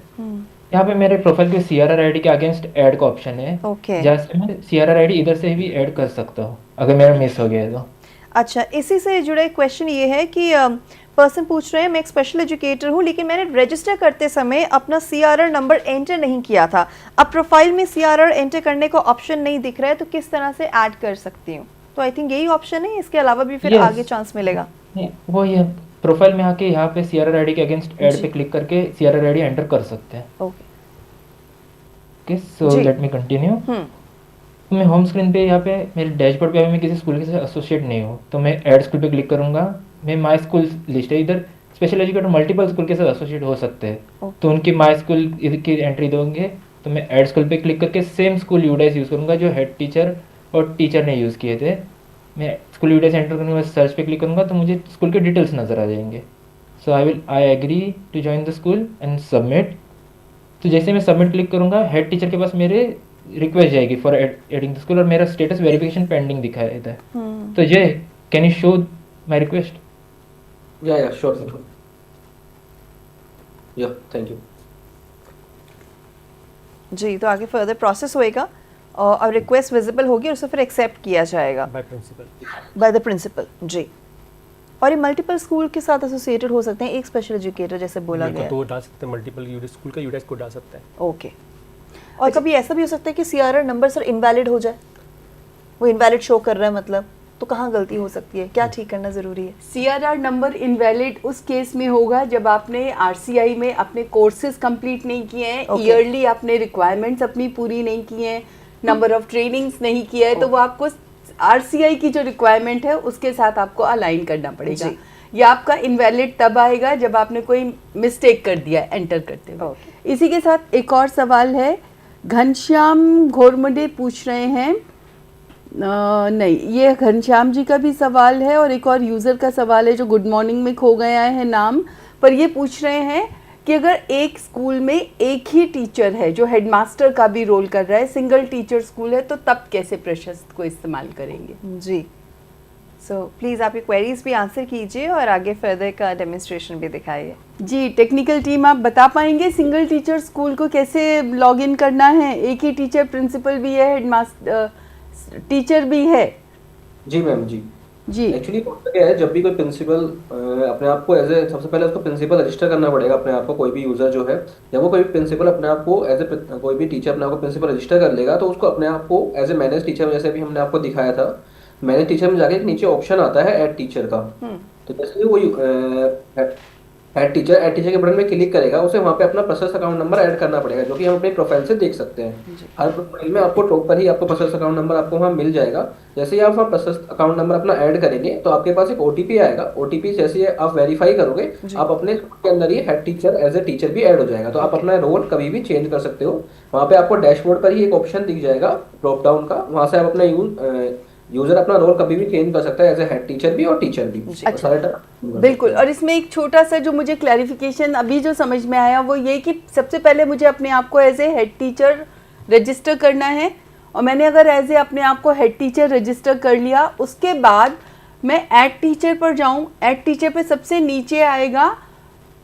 F: यहाँ पे मेरे प्रोफाइल के CRR ID के अगेंस्ट ऐड का ऑप्शन है,
A: ओके।
F: जहाँ से मैं CRR ID इधर से भी ऐड कर सकता हूँ अगर मेरा मिस हो गया है तो।
A: अच्छा, इसी से जुड़ा एक क्वेश्चन ये है कि पर्सन पूछ रहे हैं मैं एक स्पेशल एजुकेटर हूँ लेकिन मैंने रजिस्टर करते समय अपना CRR नंबर एंटर नहीं किया था, अब प्रोफाइल में CRR एंटर करने का ऑप्शन नहीं दिख रहा है, तो किस तरह से ऐड कर सकती हूँ? तो आई थिंक यही ऑप्शन है, इसके अलावा भी फिर
F: Yes.
A: आगे चांस मिलेगा?
F: नहीं, वो ये प्रोफाइल में आके यहाँ पे CRR ID के अगेंस्ट ऐड पे क्लिक करके CRR ID एंटर कर सकते हैं।
A: ओके
F: ओके, सो
A: जी।
F: Let me continue. तो मैं होम स्क्रीन पे यहाँ पे मेरे डैशबोर्ड पे अभी मैं किसी स्कूल के साथ एसोसिएट नहीं हूँ, तो मैं ऐड स्कूल पे क्लिक करूँगा। मैं माई स्कूल लिस्ट है, इधर स्पेशल एजुकेटर मल्टीपल स्कूल के साथ एसोसिएट हो सकते हैं, तो उनकी माई स्कूल की एंट्री दोगे। तो मैं ऐड स्कूल पे क्लिक करके सेम स्कूल यूडाइस यूज़ करूँगा जो हेड टीचर और टीचर ने यूज़ किए थे। मैं स्कूल यूडाइस एंटर करूँगा, सर्च पे क्लिक करूँगा तो मुझे स्कूल के डिटेल्स नज़र आ जाएंगे। So I agree to join the school and submit. तो जैसे मैं सबमिट क्लिक करूँगा, हेड टीचर के पास मेरे रिक्वेस्ट जाएगी फॉर एडिंग द स्कूल और मेरा स्टेटस वेरिफिकेशन पेंडिंग दिखाया रहता है। तो ये can you show my request?
D: या श्योर, या थैंक यू।
A: जी, तो आगे फर्दर प्रोसेस होएगा और रिक्वेस्ट विजिबल होगी और उसे फिर एक्सेप्ट किया जाएगा बाय द प्रिंसिपल। जी, और ये मल्टीपल स्कूल के साथ एसोसिएटेड हो सकते हैं, एक स्पेशल एजुकेटर जैसे बोला गया है।
C: तो डाल सकते हैं, मल्टीपल यूनिट स्कूल का यूडाइस कोड डाल सकते हैं।
A: ओके, और कभी ऐसा भी हो सकता है कि CRR नंबर सर इनवैलिड हो जाए, वो इनवैलिड शो कर रहा है, मतलब तो कहाँ गलती हो सकती है, क्या ठीक करना ज़रूरी है?
B: CRR नंबर इनवैलिड उस केस में होगा जब आपने RCI में अपने कोर्सेज कंप्लीट नहीं किए हैं, ईयरली आपने रिक्वायरमेंट्स अपनी पूरी नहीं की हैं, नंबर ऑफ ट्रेनिंग्स नहीं किया है, तो वो आपको RCI की जो रिक्वायरमेंट है उसके साथ आपको अलाइन करना पड़ेगा। या आपका इनवैलिड तब आएगा जब आपने कोई मिस्टेक कर दिया एंटर करते हुए। इसी के साथ एक और सवाल है, घनश्याम घोरमडे पूछ रहे हैं, नहीं ये घनश्याम जी का भी सवाल है और एक और यूज़र का सवाल है जो गुड मॉर्निंग में खो गया है नाम, पर ये पूछ रहे हैं कि अगर एक स्कूल में एक ही टीचर है जो हेडमास्टर का भी रोल कर रहा है, सिंगल टीचर स्कूल है, तो तब कैसे प्रशस्त को इस्तेमाल करेंगे?
A: जी, सो प्लीज़ आप ये क्वेरीज भी आंसर कीजिए और आगे फर्दर का डेमोन्स्ट्रेशन भी दिखाइए।
B: जी, टेक्निकल टीम आप बता पाएंगे सिंगल टीचर स्कूल को कैसे लॉगिन करना है? एक ही टीचर, प्रिंसिपल भी है, हेडमास्टर टीचर भी है।
D: जी मैम, जी
B: जी
D: एक्चुअली क्या है, जब भी कोई प्रिंसिपल अपने आप को एज ए, सबसे पहले उसको प्रिंसिपल रजिस्टर करना पड़ेगा अपने आप को। कोई भी यूजर जो है, जब वो कोई भी प्रिंसिपल अपने आप को एज ए, कोई भी टीचर अपने आप को प्रिंसिपल रजिस्टर कर लेगा, तो उसको अपने आप को एज ए मैनेज टीचर, जैसे अभी हमने आपको दिखाया था, मैनेज टीचर में जाके एक नीचे ऑप्शन आता है ऐड टीचर का। तो जैसे वो ऐड टीचर के बटन में क्लिक करेगा, उसे वहाँ पे अपना प्रोसेस अकाउंट नंबर ऐड करना पड़ेगा, जो कि हम अपने प्रोफाइल से देख सकते हैं। हर प्रोफाइल में आपको टॉप पर ही आपको प्रोसेस अकाउंट नंबर आपको वहाँ मिल जाएगा। जैसे ही आप वहाँ प्रोसेस अकाउंट नंबर अपना ऐड करेंगे तो आपके पास एक OTP आएगा। OTP जैसे ही आप वेरीफाई करोगे, आप अपने के अंदर ही head teacher as a teacher भी ऐड हो जाएगा। तो आप अपना रोल कभी भी चेंज कर सकते हो। वहाँ पे आपको डैशबोर्ड पर ही एक ऑप्शन दिख जाएगा ड्रॉप डाउन का, वहाँ से आप अपना यूजर अपना रोल कभी भी चेंज कर सकता है, एज ए हेड टीचर भी और टीचर भी।
B: बिल्कुल। और इसमें एक छोटा सा जो मुझे क्लैरिफिकेशन अभी जो समझ में आया वो ये कि सबसे पहले मुझे अपने आप को as a head teacher register करना है, और मैंने अगर एज ए अपने आप को हेड टीचर रजिस्टर कर लिया, उसके बाद मैं ऐड टीचर पर जाऊं, ऐड टीचर पे सबसे नीचे आएगा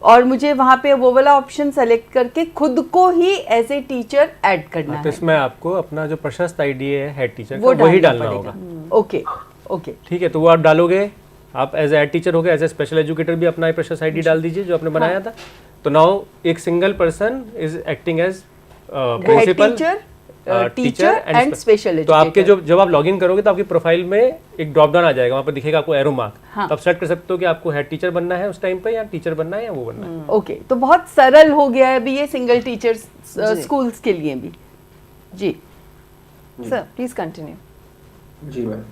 B: और मुझे वहाँ पे वो वाला ऑप्शन सेलेक्ट करके खुद को ही एज ए टीचर ऐड करना है।
C: तो इसमें आपको अपना जो प्रशस्त ID है हेड टीचर
B: वो
C: का, वही
B: डालना
C: डालना होगा।
B: ओके ओके,
C: ठीक है, तो वो आप डालोगे, आप एज एड टीचर हो गए, एज ए स्पेशल एजुकेटर भी अपना प्रशस्त ID डाल दीजिए जो आपने बनाया था। तो नाउ एक single person is acting as principal,
B: teacher and special educator.
C: तो आपके जब आप लॉगिन करोगे तो आपकी प्रोफाइल में एक ड्रॉप डाउन आ जाएगा, वहाँ पर दिखेगा आपको एरो मार्क।
B: हाँ।
C: तो आप सेलेक्ट कर सकते हो कि आपको हेड टीचर बनना है उस टाइम पे, या टीचर बनना है, या वो बनना है।
B: ओके, तो बहुत सरल हो गया है अभी ये सिंगल टीचर स्कूल्स के लिए भी। जी
A: सर प्लीज कंटिन्यू।
D: जी मैम।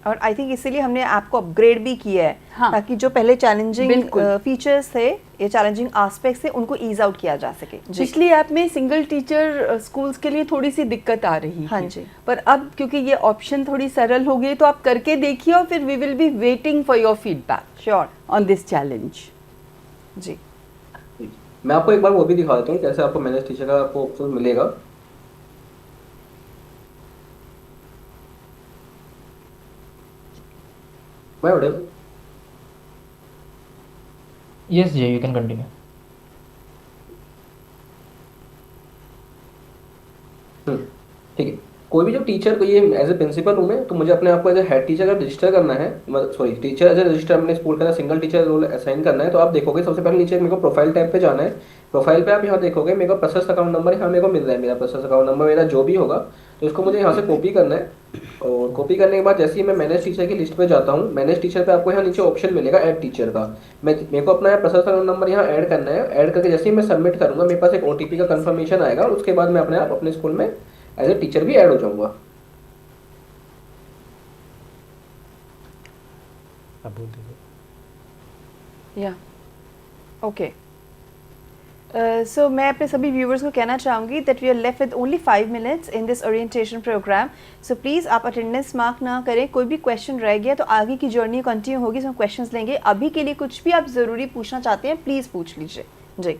A: और आई थिंक इसीलिए हमने ऐप को अपग्रेड भी किया है,
B: हाँ।
A: ताकि जो पहले चैलेंजिंग
B: बिल्कुल।
A: फीचर्स थे, ये चैलेंजिंग एस्पेक्ट्स थे, उनको ईज आउट किया जा सके। जी
B: पिछली ऐप में सिंगल टीचर स्कूल्स के लिए थोड़ी सी दिक्कत आ रही
A: हाँ
B: थी।
A: जी।
B: पर अब क्योंकि ये ऑप्शन थोड़ी सरल हो गई, तो आप करके देखिए और फिर we will be waiting for your feedback
A: sure.
B: On this challenge.
A: जी
D: मैं आपको एक बार वो भी दिखा देता हूँ कैसे आपको मैनेज टीचर का आपको ऑप्शन मिलेगा। मैं Audible?
F: Yes, Jay, you can continue.
D: ठीक है। कोई भी जो टीचर को ये एज ए प्रिंसिपल हूँ मैं, तो मुझे अपने आप को एज ए हेड टीचर का रजिस्टर करना है, sorry teacher as a register अपने स्कूल का सिंगल टीचर रोल असाइन करना है। तो आप देखोगे सबसे पहले नीचे मेरे को प्रोफाइल टैब पे जाना है। प्रोफाइल पे आप यहाँ देखोगे मेरे को प्रशस्त अकाउंट नंबर यहाँ मेरे को मिल रहा है, मेरा प्रशस्त अकाउंट नंबर मेरा जो भी होगा, तो इसको मुझे यहाँ से कॉपी करना है। और कॉपी करने के बाद जैसे ही मैं मैनेज टीचर की लिस्ट पे जाता हूँ, मैनेज टीचर पे आपको यहाँ नीचे ऑप्शन मिलेगा ऐड टीचर का। मेरे को अपना प्रशस्त अकाउंट नंबर यहाँ ऐड करना है। ऐड करके जैसे ही मैं सबमिट करूँगा, मेरे पास एक OTP का कंफर्मेशन आएगा और उसके बाद मैं अपने आप अपने स्कूल में एज ए टीचर भी ऐड हो जाऊँगा।
C: आप बोल दीजिए।
A: या ओके। सो मैं अपने सभी व्यूवर्स को कहना चाहूँगी that we are left with only 5 minutes in this orientation programme. So please आप अटेंडेंस मार्क ना करें। कोई भी क्वेश्चन रह गया तो आगे की जर्नी कंटिन्यू होगी, इसमें क्वेश्चंस लेंगे। अभी के लिए कुछ भी आप ज़रूरी पूछना चाहते हैं प्लीज़ पूछ लीजिए। जी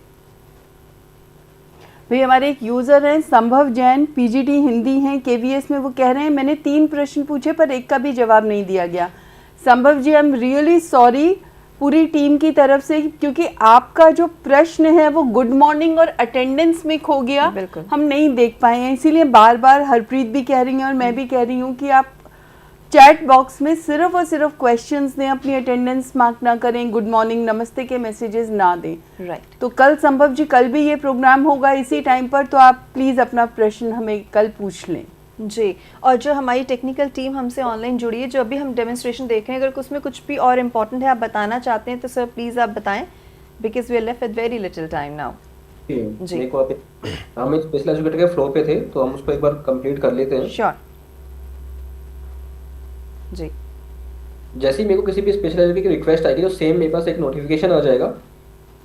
B: भाई हमारे एक यूज़र हैं संभव जैन, PGT हिंदी हैं KVS में। वो कह रहे हैं मैंने 3 प्रश्न पूछे पर एक का भी जवाब नहीं दिया गया। संभव जी, आई एम रियली सॉरी पूरी टीम की तरफ से, क्योंकि आपका जो प्रश्न है वो गुड मॉर्निंग और अटेंडेंस में खो गया,
A: बिल्कुल।
B: हम नहीं देख पाए हैं। इसीलिए बार बार हरप्रीत भी कह रही हैं और मैं भी कह रही हूँ कि आप चैट बॉक्स में सिर्फ और सिर्फ क्वेश्चंस दें, अपनी अटेंडेंस मार्क ना करें, गुड मॉर्निंग नमस्ते के मैसेजेस ना दें।
A: राइट।
B: तो कल संभव जी, कल भी ये प्रोग्राम होगा इसी टाइम पर, तो आप प्लीज़ अपना प्रश्न हमें कल पूछ लें।
A: जी, और जो हमारी टेक्निकल टीम हमसे ऑनलाइन जुड़ी है, जो अभी हम डेमोन्स्ट्रेशन देख रहे हैं, अगर उसमें कुछ भी और इम्पोर्टेंट है आप बताना चाहते हैं तो सर प्लीज़ आप बताएं, because we are left with very little time now. जी।
D: मेरे को हम स्पेशल एजुकेटर के फ्लो पे थे, तो हम उसको एक बार कंप्लीट कर लेते हैं।
A: श्योर। जी
D: जैसे ही मेरे को किसी भी स्पेशल एजुकेटर की रिक्वेस्ट आएगी तो सेम मेरे पास एक नोटिफिकेशन आ जाएगा।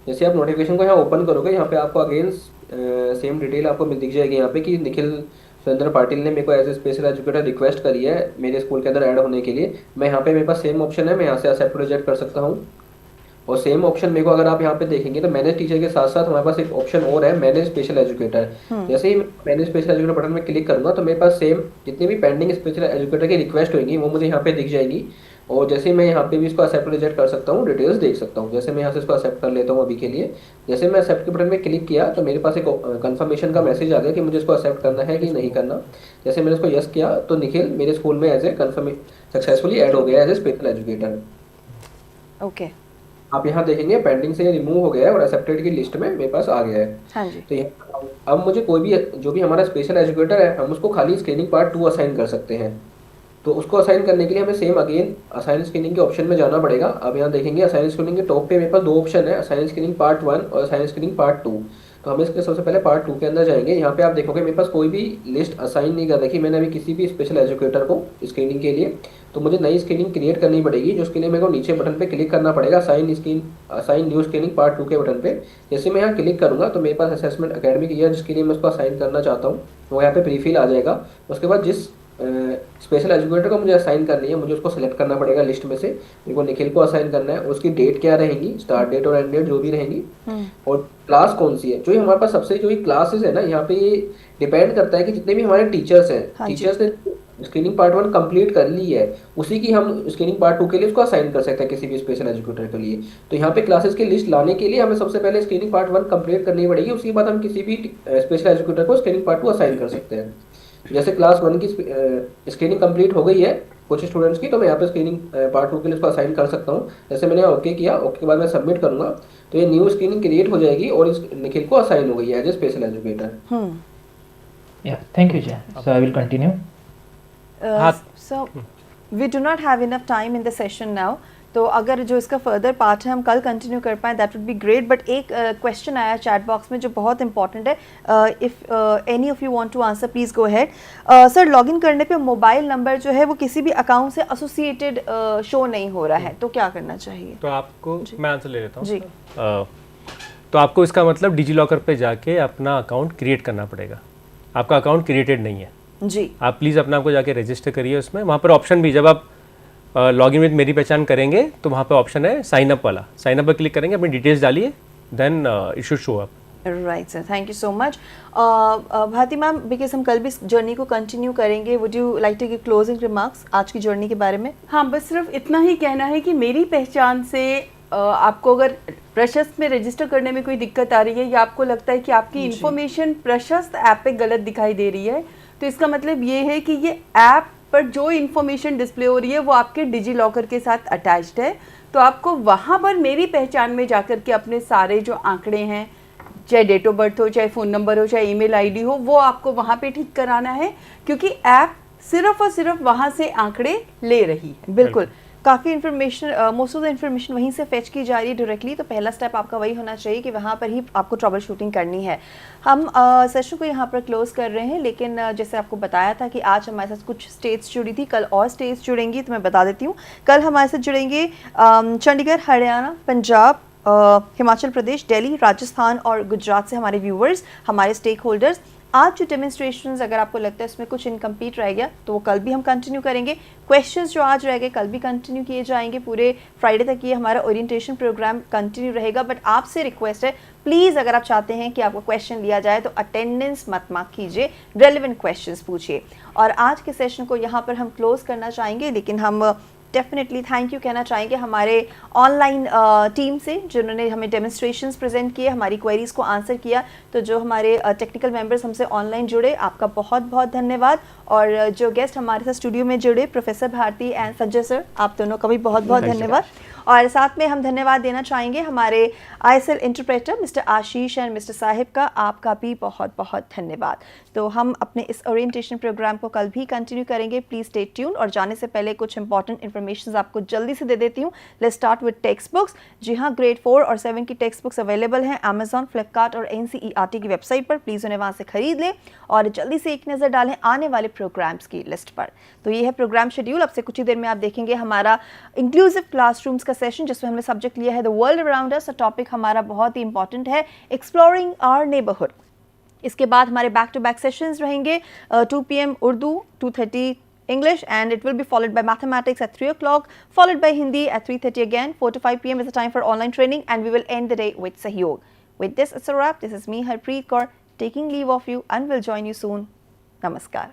D: जैसे आप नोटिफिकेशन को यहाँ ओपन करोगे, यहाँ पे आपको अगेन सेम डिटेल आपको दिख जाएगी यहाँ पे कि निखिल सुरेंद्र पाटिल ने मेरे को as a special educator request करी है मेरे स्कूल के अंदर ऐड होने के लिए। मैं यहाँ पे मेरे पास सेम ऑप्शन है, मैं यहाँ से एक्सेप्ट रिजेक्ट कर सकता हूँ। और सेम ऑप्शन मेरे को अगर आप यहाँ पे देखेंगे तो मैनेज टीचर के साथ साथ हमारे पास एक ऑप्शन और है, मैनेज स्पेशल एजुकेटर। जैसे ही मैनेज स्पेशल एजुकेटर बटन में क्लिक करूंगा तो मेरे पास सेम जितनी भी पेंडिंग स्पेशल एजुकेटर की रिक्वेस्ट होगी वो मुझे यहाँ पे दिख जाएगी। और जैसे मैं यहाँ पे भी इसको एक्सेप्ट रिजेक्ट कर सकता हूँ, डिटेल्स देख सकता हूँ। जैसे मैं यहाँ से इसको एक्सेप्ट कर लेता हूँ अभी के लिए। जैसे मैं एक्सेप्ट के बटन में क्लिक किया तो मेरे पास एक कंफर्मेशन का मैसेज आ गया कि मुझे इसको एक्सेप्ट करना है कि नहीं करना। जैसे मैंने इसको यस किया तो निखिल मेरे स्कूल में एज ए सक्सेसफुली ऐड हो गया as a special educator.
A: Okay.
D: आप यहाँ देखेंगे पेंडिंग से रिमूव हो गया है और एक्सेप्टेड की लिस्ट में मेरे पास आ गया है।
A: हाँ जी।
D: तो अब मुझे कोई भी जो भी हमारा स्पेशल एजुकेटर है हम उसको खाली स्क्रीनिंग पार्ट 2 असाइन कर सकते हैं। तो उसको असाइन करने के लिए हमें सेम अगेन असाइन स्क्रीनिंग के ऑप्शन में जाना पड़ेगा। अब यहाँ देखेंगे असाइन स्क्रीनिंग के टॉप पे मेरे पास 2 ऑप्शन है, असाइन स्क्रीनिंग पार्ट 1 और असाइन स्क्रीनिंग पार्ट 2। तो हम इसके सबसे पहले पार्ट 2 के अंदर जाएंगे। यहाँ पे आप देखोगे मेरे पास कोई भी लिस्ट असाइन नहीं कर रखी मैंने अभी किसी भी स्पेशल एजुकेटर को स्क्रीनिंग के लिए। तो मुझे नई स्क्रीनिंग क्रिएट करनी पड़ेगी, जो उसके लिए मेरे को नीचे बटन पे क्लिक करना पड़ेगा असाइन न्यू स्क्रीनिंग पार्ट 2 के बटन पे। जैसे मैं यहाँ क्लिक करूँगा तो मेरे पास असेसमेंट अकेडमिक ईयर जिसके लिए मैं उसको असाइन करना चाहता हूँ वो यहाँ पे प्रीफिल आ जाएगा। उसके बाद जिस स्पेशल एजुकेटर को मुझे असाइन करनी है मुझे उसको सेलेक्ट करना पड़ेगा लिस्ट में से। मेरे को निखिल को असाइन करना है, उसकी डेट क्या रहेगी, स्टार्ट डेट और एंड डेट जो भी रहेंगी, और क्लास कौन सी है। जो हमारे पास सबसे जो क्लासेस है ना, यहाँ पे ये डिपेंड करता है कि जितने भी हमारे टीचर्स हैं, टीचर्स ने स्क्रीनिंग पार्ट 1 कंप्लीट कर ली है, उसी की हम स्क्रीनिंग पार्ट 2 के लिए उसको असाइन कर सकते हैं किसी भी स्पेशल एजुकेटर के लिए। तो यहाँ पे क्लासेस की लिस्ट लाने के लिए हमें सबसे पहले स्क्रीनिंग पार्ट 1 कंप्लीट करनी पड़ेगी, उसके बाद हम किसी भी स्पेशल एजुकेटर को स्क्रीनिंग पार्ट 2 असाइन कर सकते हैं। जैसे क्लास 1 की स्क्रीनिंग कंप्लीट हो गई है कुछ स्टूडेंट्स की, तो मैं यहाँ पे स्क्रीनिंग पार्ट 2 के लिए उसको असाइन कर सकता हूँ। जैसे मैंने ओके किया, ओके के बाद मैं सबमिट करूंगा तो ये न्यू स्क्रीनिंग क्रिएट हो जाएगी और इस निखिल को असाइन हो गई है as a special educator.
F: Yeah, thank you, Jay. So I will continue.
A: So we do not have enough time in the session now तो अगर जो इसका फर्दर पार्ट है हम कल कंटिन्यू कर पाएँ that would be great. But एक क्वेश्चन आया चैट बॉक्स में जो बहुत इंपॉर्टेंट है, if any of you want to answer please go ahead. Sir login करने पे मोबाइल नंबर जो है वो किसी भी अकाउंट से एसोसिएटेड शो नहीं हो रहा है, तो क्या करना चाहिए?
C: तो आपको मैं आंसर ले लेता हूँ
A: जी।
C: तो आपको इसका मतलब डिजी लॉकर पे जाके अपना अकाउंट क्रिएट करना पड़ेगा। आपका अकाउंट क्रिएटेड नहीं है
A: जी।
C: आप प्लीज़ अपना आपको जाके रजिस्टर करिए उसमें। वहाँ पर ऑप्शन भी जब आप लॉगिन विद मेरी पहचान करेंगे तो वहाँ पे ऑप्शन है साइन अप वाला, साइन अप पर क्लिक करेंगे, अपनी डिटेल्स डालिए, then it should show up.
A: Right sir, thank you so much. Bharti ma'am, because हम कल भी इस जर्नी को कंटिन्यू करेंगे, would you like to give closing remarks आज की जर्नी के बारे में?
B: हाँ, बस सिर्फ इतना ही कहना है कि मेरी पहचान से आपको अगर प्रशस्त में रजिस्टर करने में कोई दिक्कत आ रही है या आपको लगता है कि आपकी इन्फॉर्मेशन प्रशस्त ऐप पे गलत दिखाई दे रही है, तो इसका मतलब ये है कि ये ऐप पर जो इन्फॉर्मेशन डिस्प्ले हो रही है वो आपके डिजी लॉकर के साथ अटैच्ड है। तो आपको वहाँ पर मेरी पहचान में जाकर के अपने सारे जो आंकड़े हैं, चाहे डेट ऑफ बर्थ हो, चाहे फ़ोन नंबर हो, चाहे ईमेल आईडी हो, वो आपको वहाँ पे ठीक कराना है, क्योंकि ऐप सिर्फ और सिर्फ वहाँ से आंकड़े ले रही है।
A: बिल्कुल, काफ़ी information, most of the information वहीं से फेच की जा रही है डायरेक्टली, तो पहला स्टेप आपका वही होना चाहिए कि वहाँ पर ही आपको ट्रबल शूटिंग करनी है। हम सेशन को यहाँ पर क्लोज कर रहे हैं, लेकिन जैसे आपको बताया था कि आज हमारे साथ कुछ स्टेट्स जुड़ी थी, कल और स्टेट्स जुड़ेंगी, तो मैं बता देती हूँ। कल हमारे साथ जुड़ेंगे चंडीगढ़, हरियाणा, पंजाब, हिमाचल प्रदेश, दिल्ली, राजस्थान और गुजरात से हमारे व्यूवर्स, हमारे स्टेक होल्डर्स। आज जो डेमोन्स्ट्रेशंस अगर आपको लगता है उसमें कुछ इनकम्प्लीट रह गया तो वो कल भी हम कंटिन्यू करेंगे। क्वेश्चंस जो आज रह गए कल भी कंटिन्यू किए जाएंगे, पूरे फ्राइडे तक ये हमारा ओरिएंटेशन प्रोग्राम कंटिन्यू रहेगा। बट आपसे रिक्वेस्ट है, प्लीज़ अगर आप चाहते हैं कि आपको क्वेश्चन लिया जाए तो अटेंडेंस मत मार्क कीजिए, रेलिवेंट क्वेश्चंस पूछिए। और आज के सेशन को यहाँ पर हम क्लोज करना चाहेंगे, लेकिन हम डेफिनेटली थैंक यू कहना चाहेंगे हमारे ऑनलाइन टीम से जिन्होंने हमें डेमोन्स्ट्रेशंस प्रेजेंट किए, हमारी क्वेरीज को आंसर किया। तो जो हमारे टेक्निकल मेंबर्स हमसे ऑनलाइन जुड़े, आपका बहुत बहुत धन्यवाद। और जो गेस्ट हमारे साथ स्टूडियो में जुड़े, professor Bharti and Sanjay sir, आप दोनों का भी बहुत बहुत धन्यवाद। और साथ में हम धन्यवाद देना चाहेंगे हमारे ISL interpreter mister Ashish and mister Sahib का, आपका भी बहुत बहुत धन्यवाद। तो हम अपने इस ओरिएंटेशन प्रोग्राम को कल भी कंटिन्यू करेंगे, प्लीज स्टे ट्यून। और जाने से पहले कुछ इंपॉर्टेंट इन्फॉर्मेशन आपको जल्दी से दे देती हूँ। Let's start with text books. जी हाँ, ग्रेड 4 और 7 की टेक्स्ट बुक्स अवेलेबल हैं अमेजॉन, फ्लिपकार्ट और NCERT की वेबसाइट पर, प्लीज़ उन्हें वहाँ से खरीद लें और जल्दी से एक नज़र डालें आने वाले प्रोग्राम्स की लिस्ट पर। तो ये है प्रोग्राम शेड्यूल। अब से कुछ ही देर में आप देखेंगे हमारा इंक्लूसिव क्लासरूम्स का सेशन, जिसमें हमने सब्जेक्ट लिया है the world around us. Topic हमारा बहुत ही इंपॉर्टेंट है, एक्सप्लोरिंग आवर नेबरहुड। इसके बाद हमारे बैक टू बैक सेशंस रहेंगे 2 PM Urdu, 2:30 English, and it will be followed by mathematics at 3 o'clock, followed by Hindi at 3:30 again. 4 to 5 PM is the time for online training, and we will end the day with Sahyog. With this, it's a wrap. This is me, Harpreet Kaur, taking leave of you, and will join you soon. Namaskar.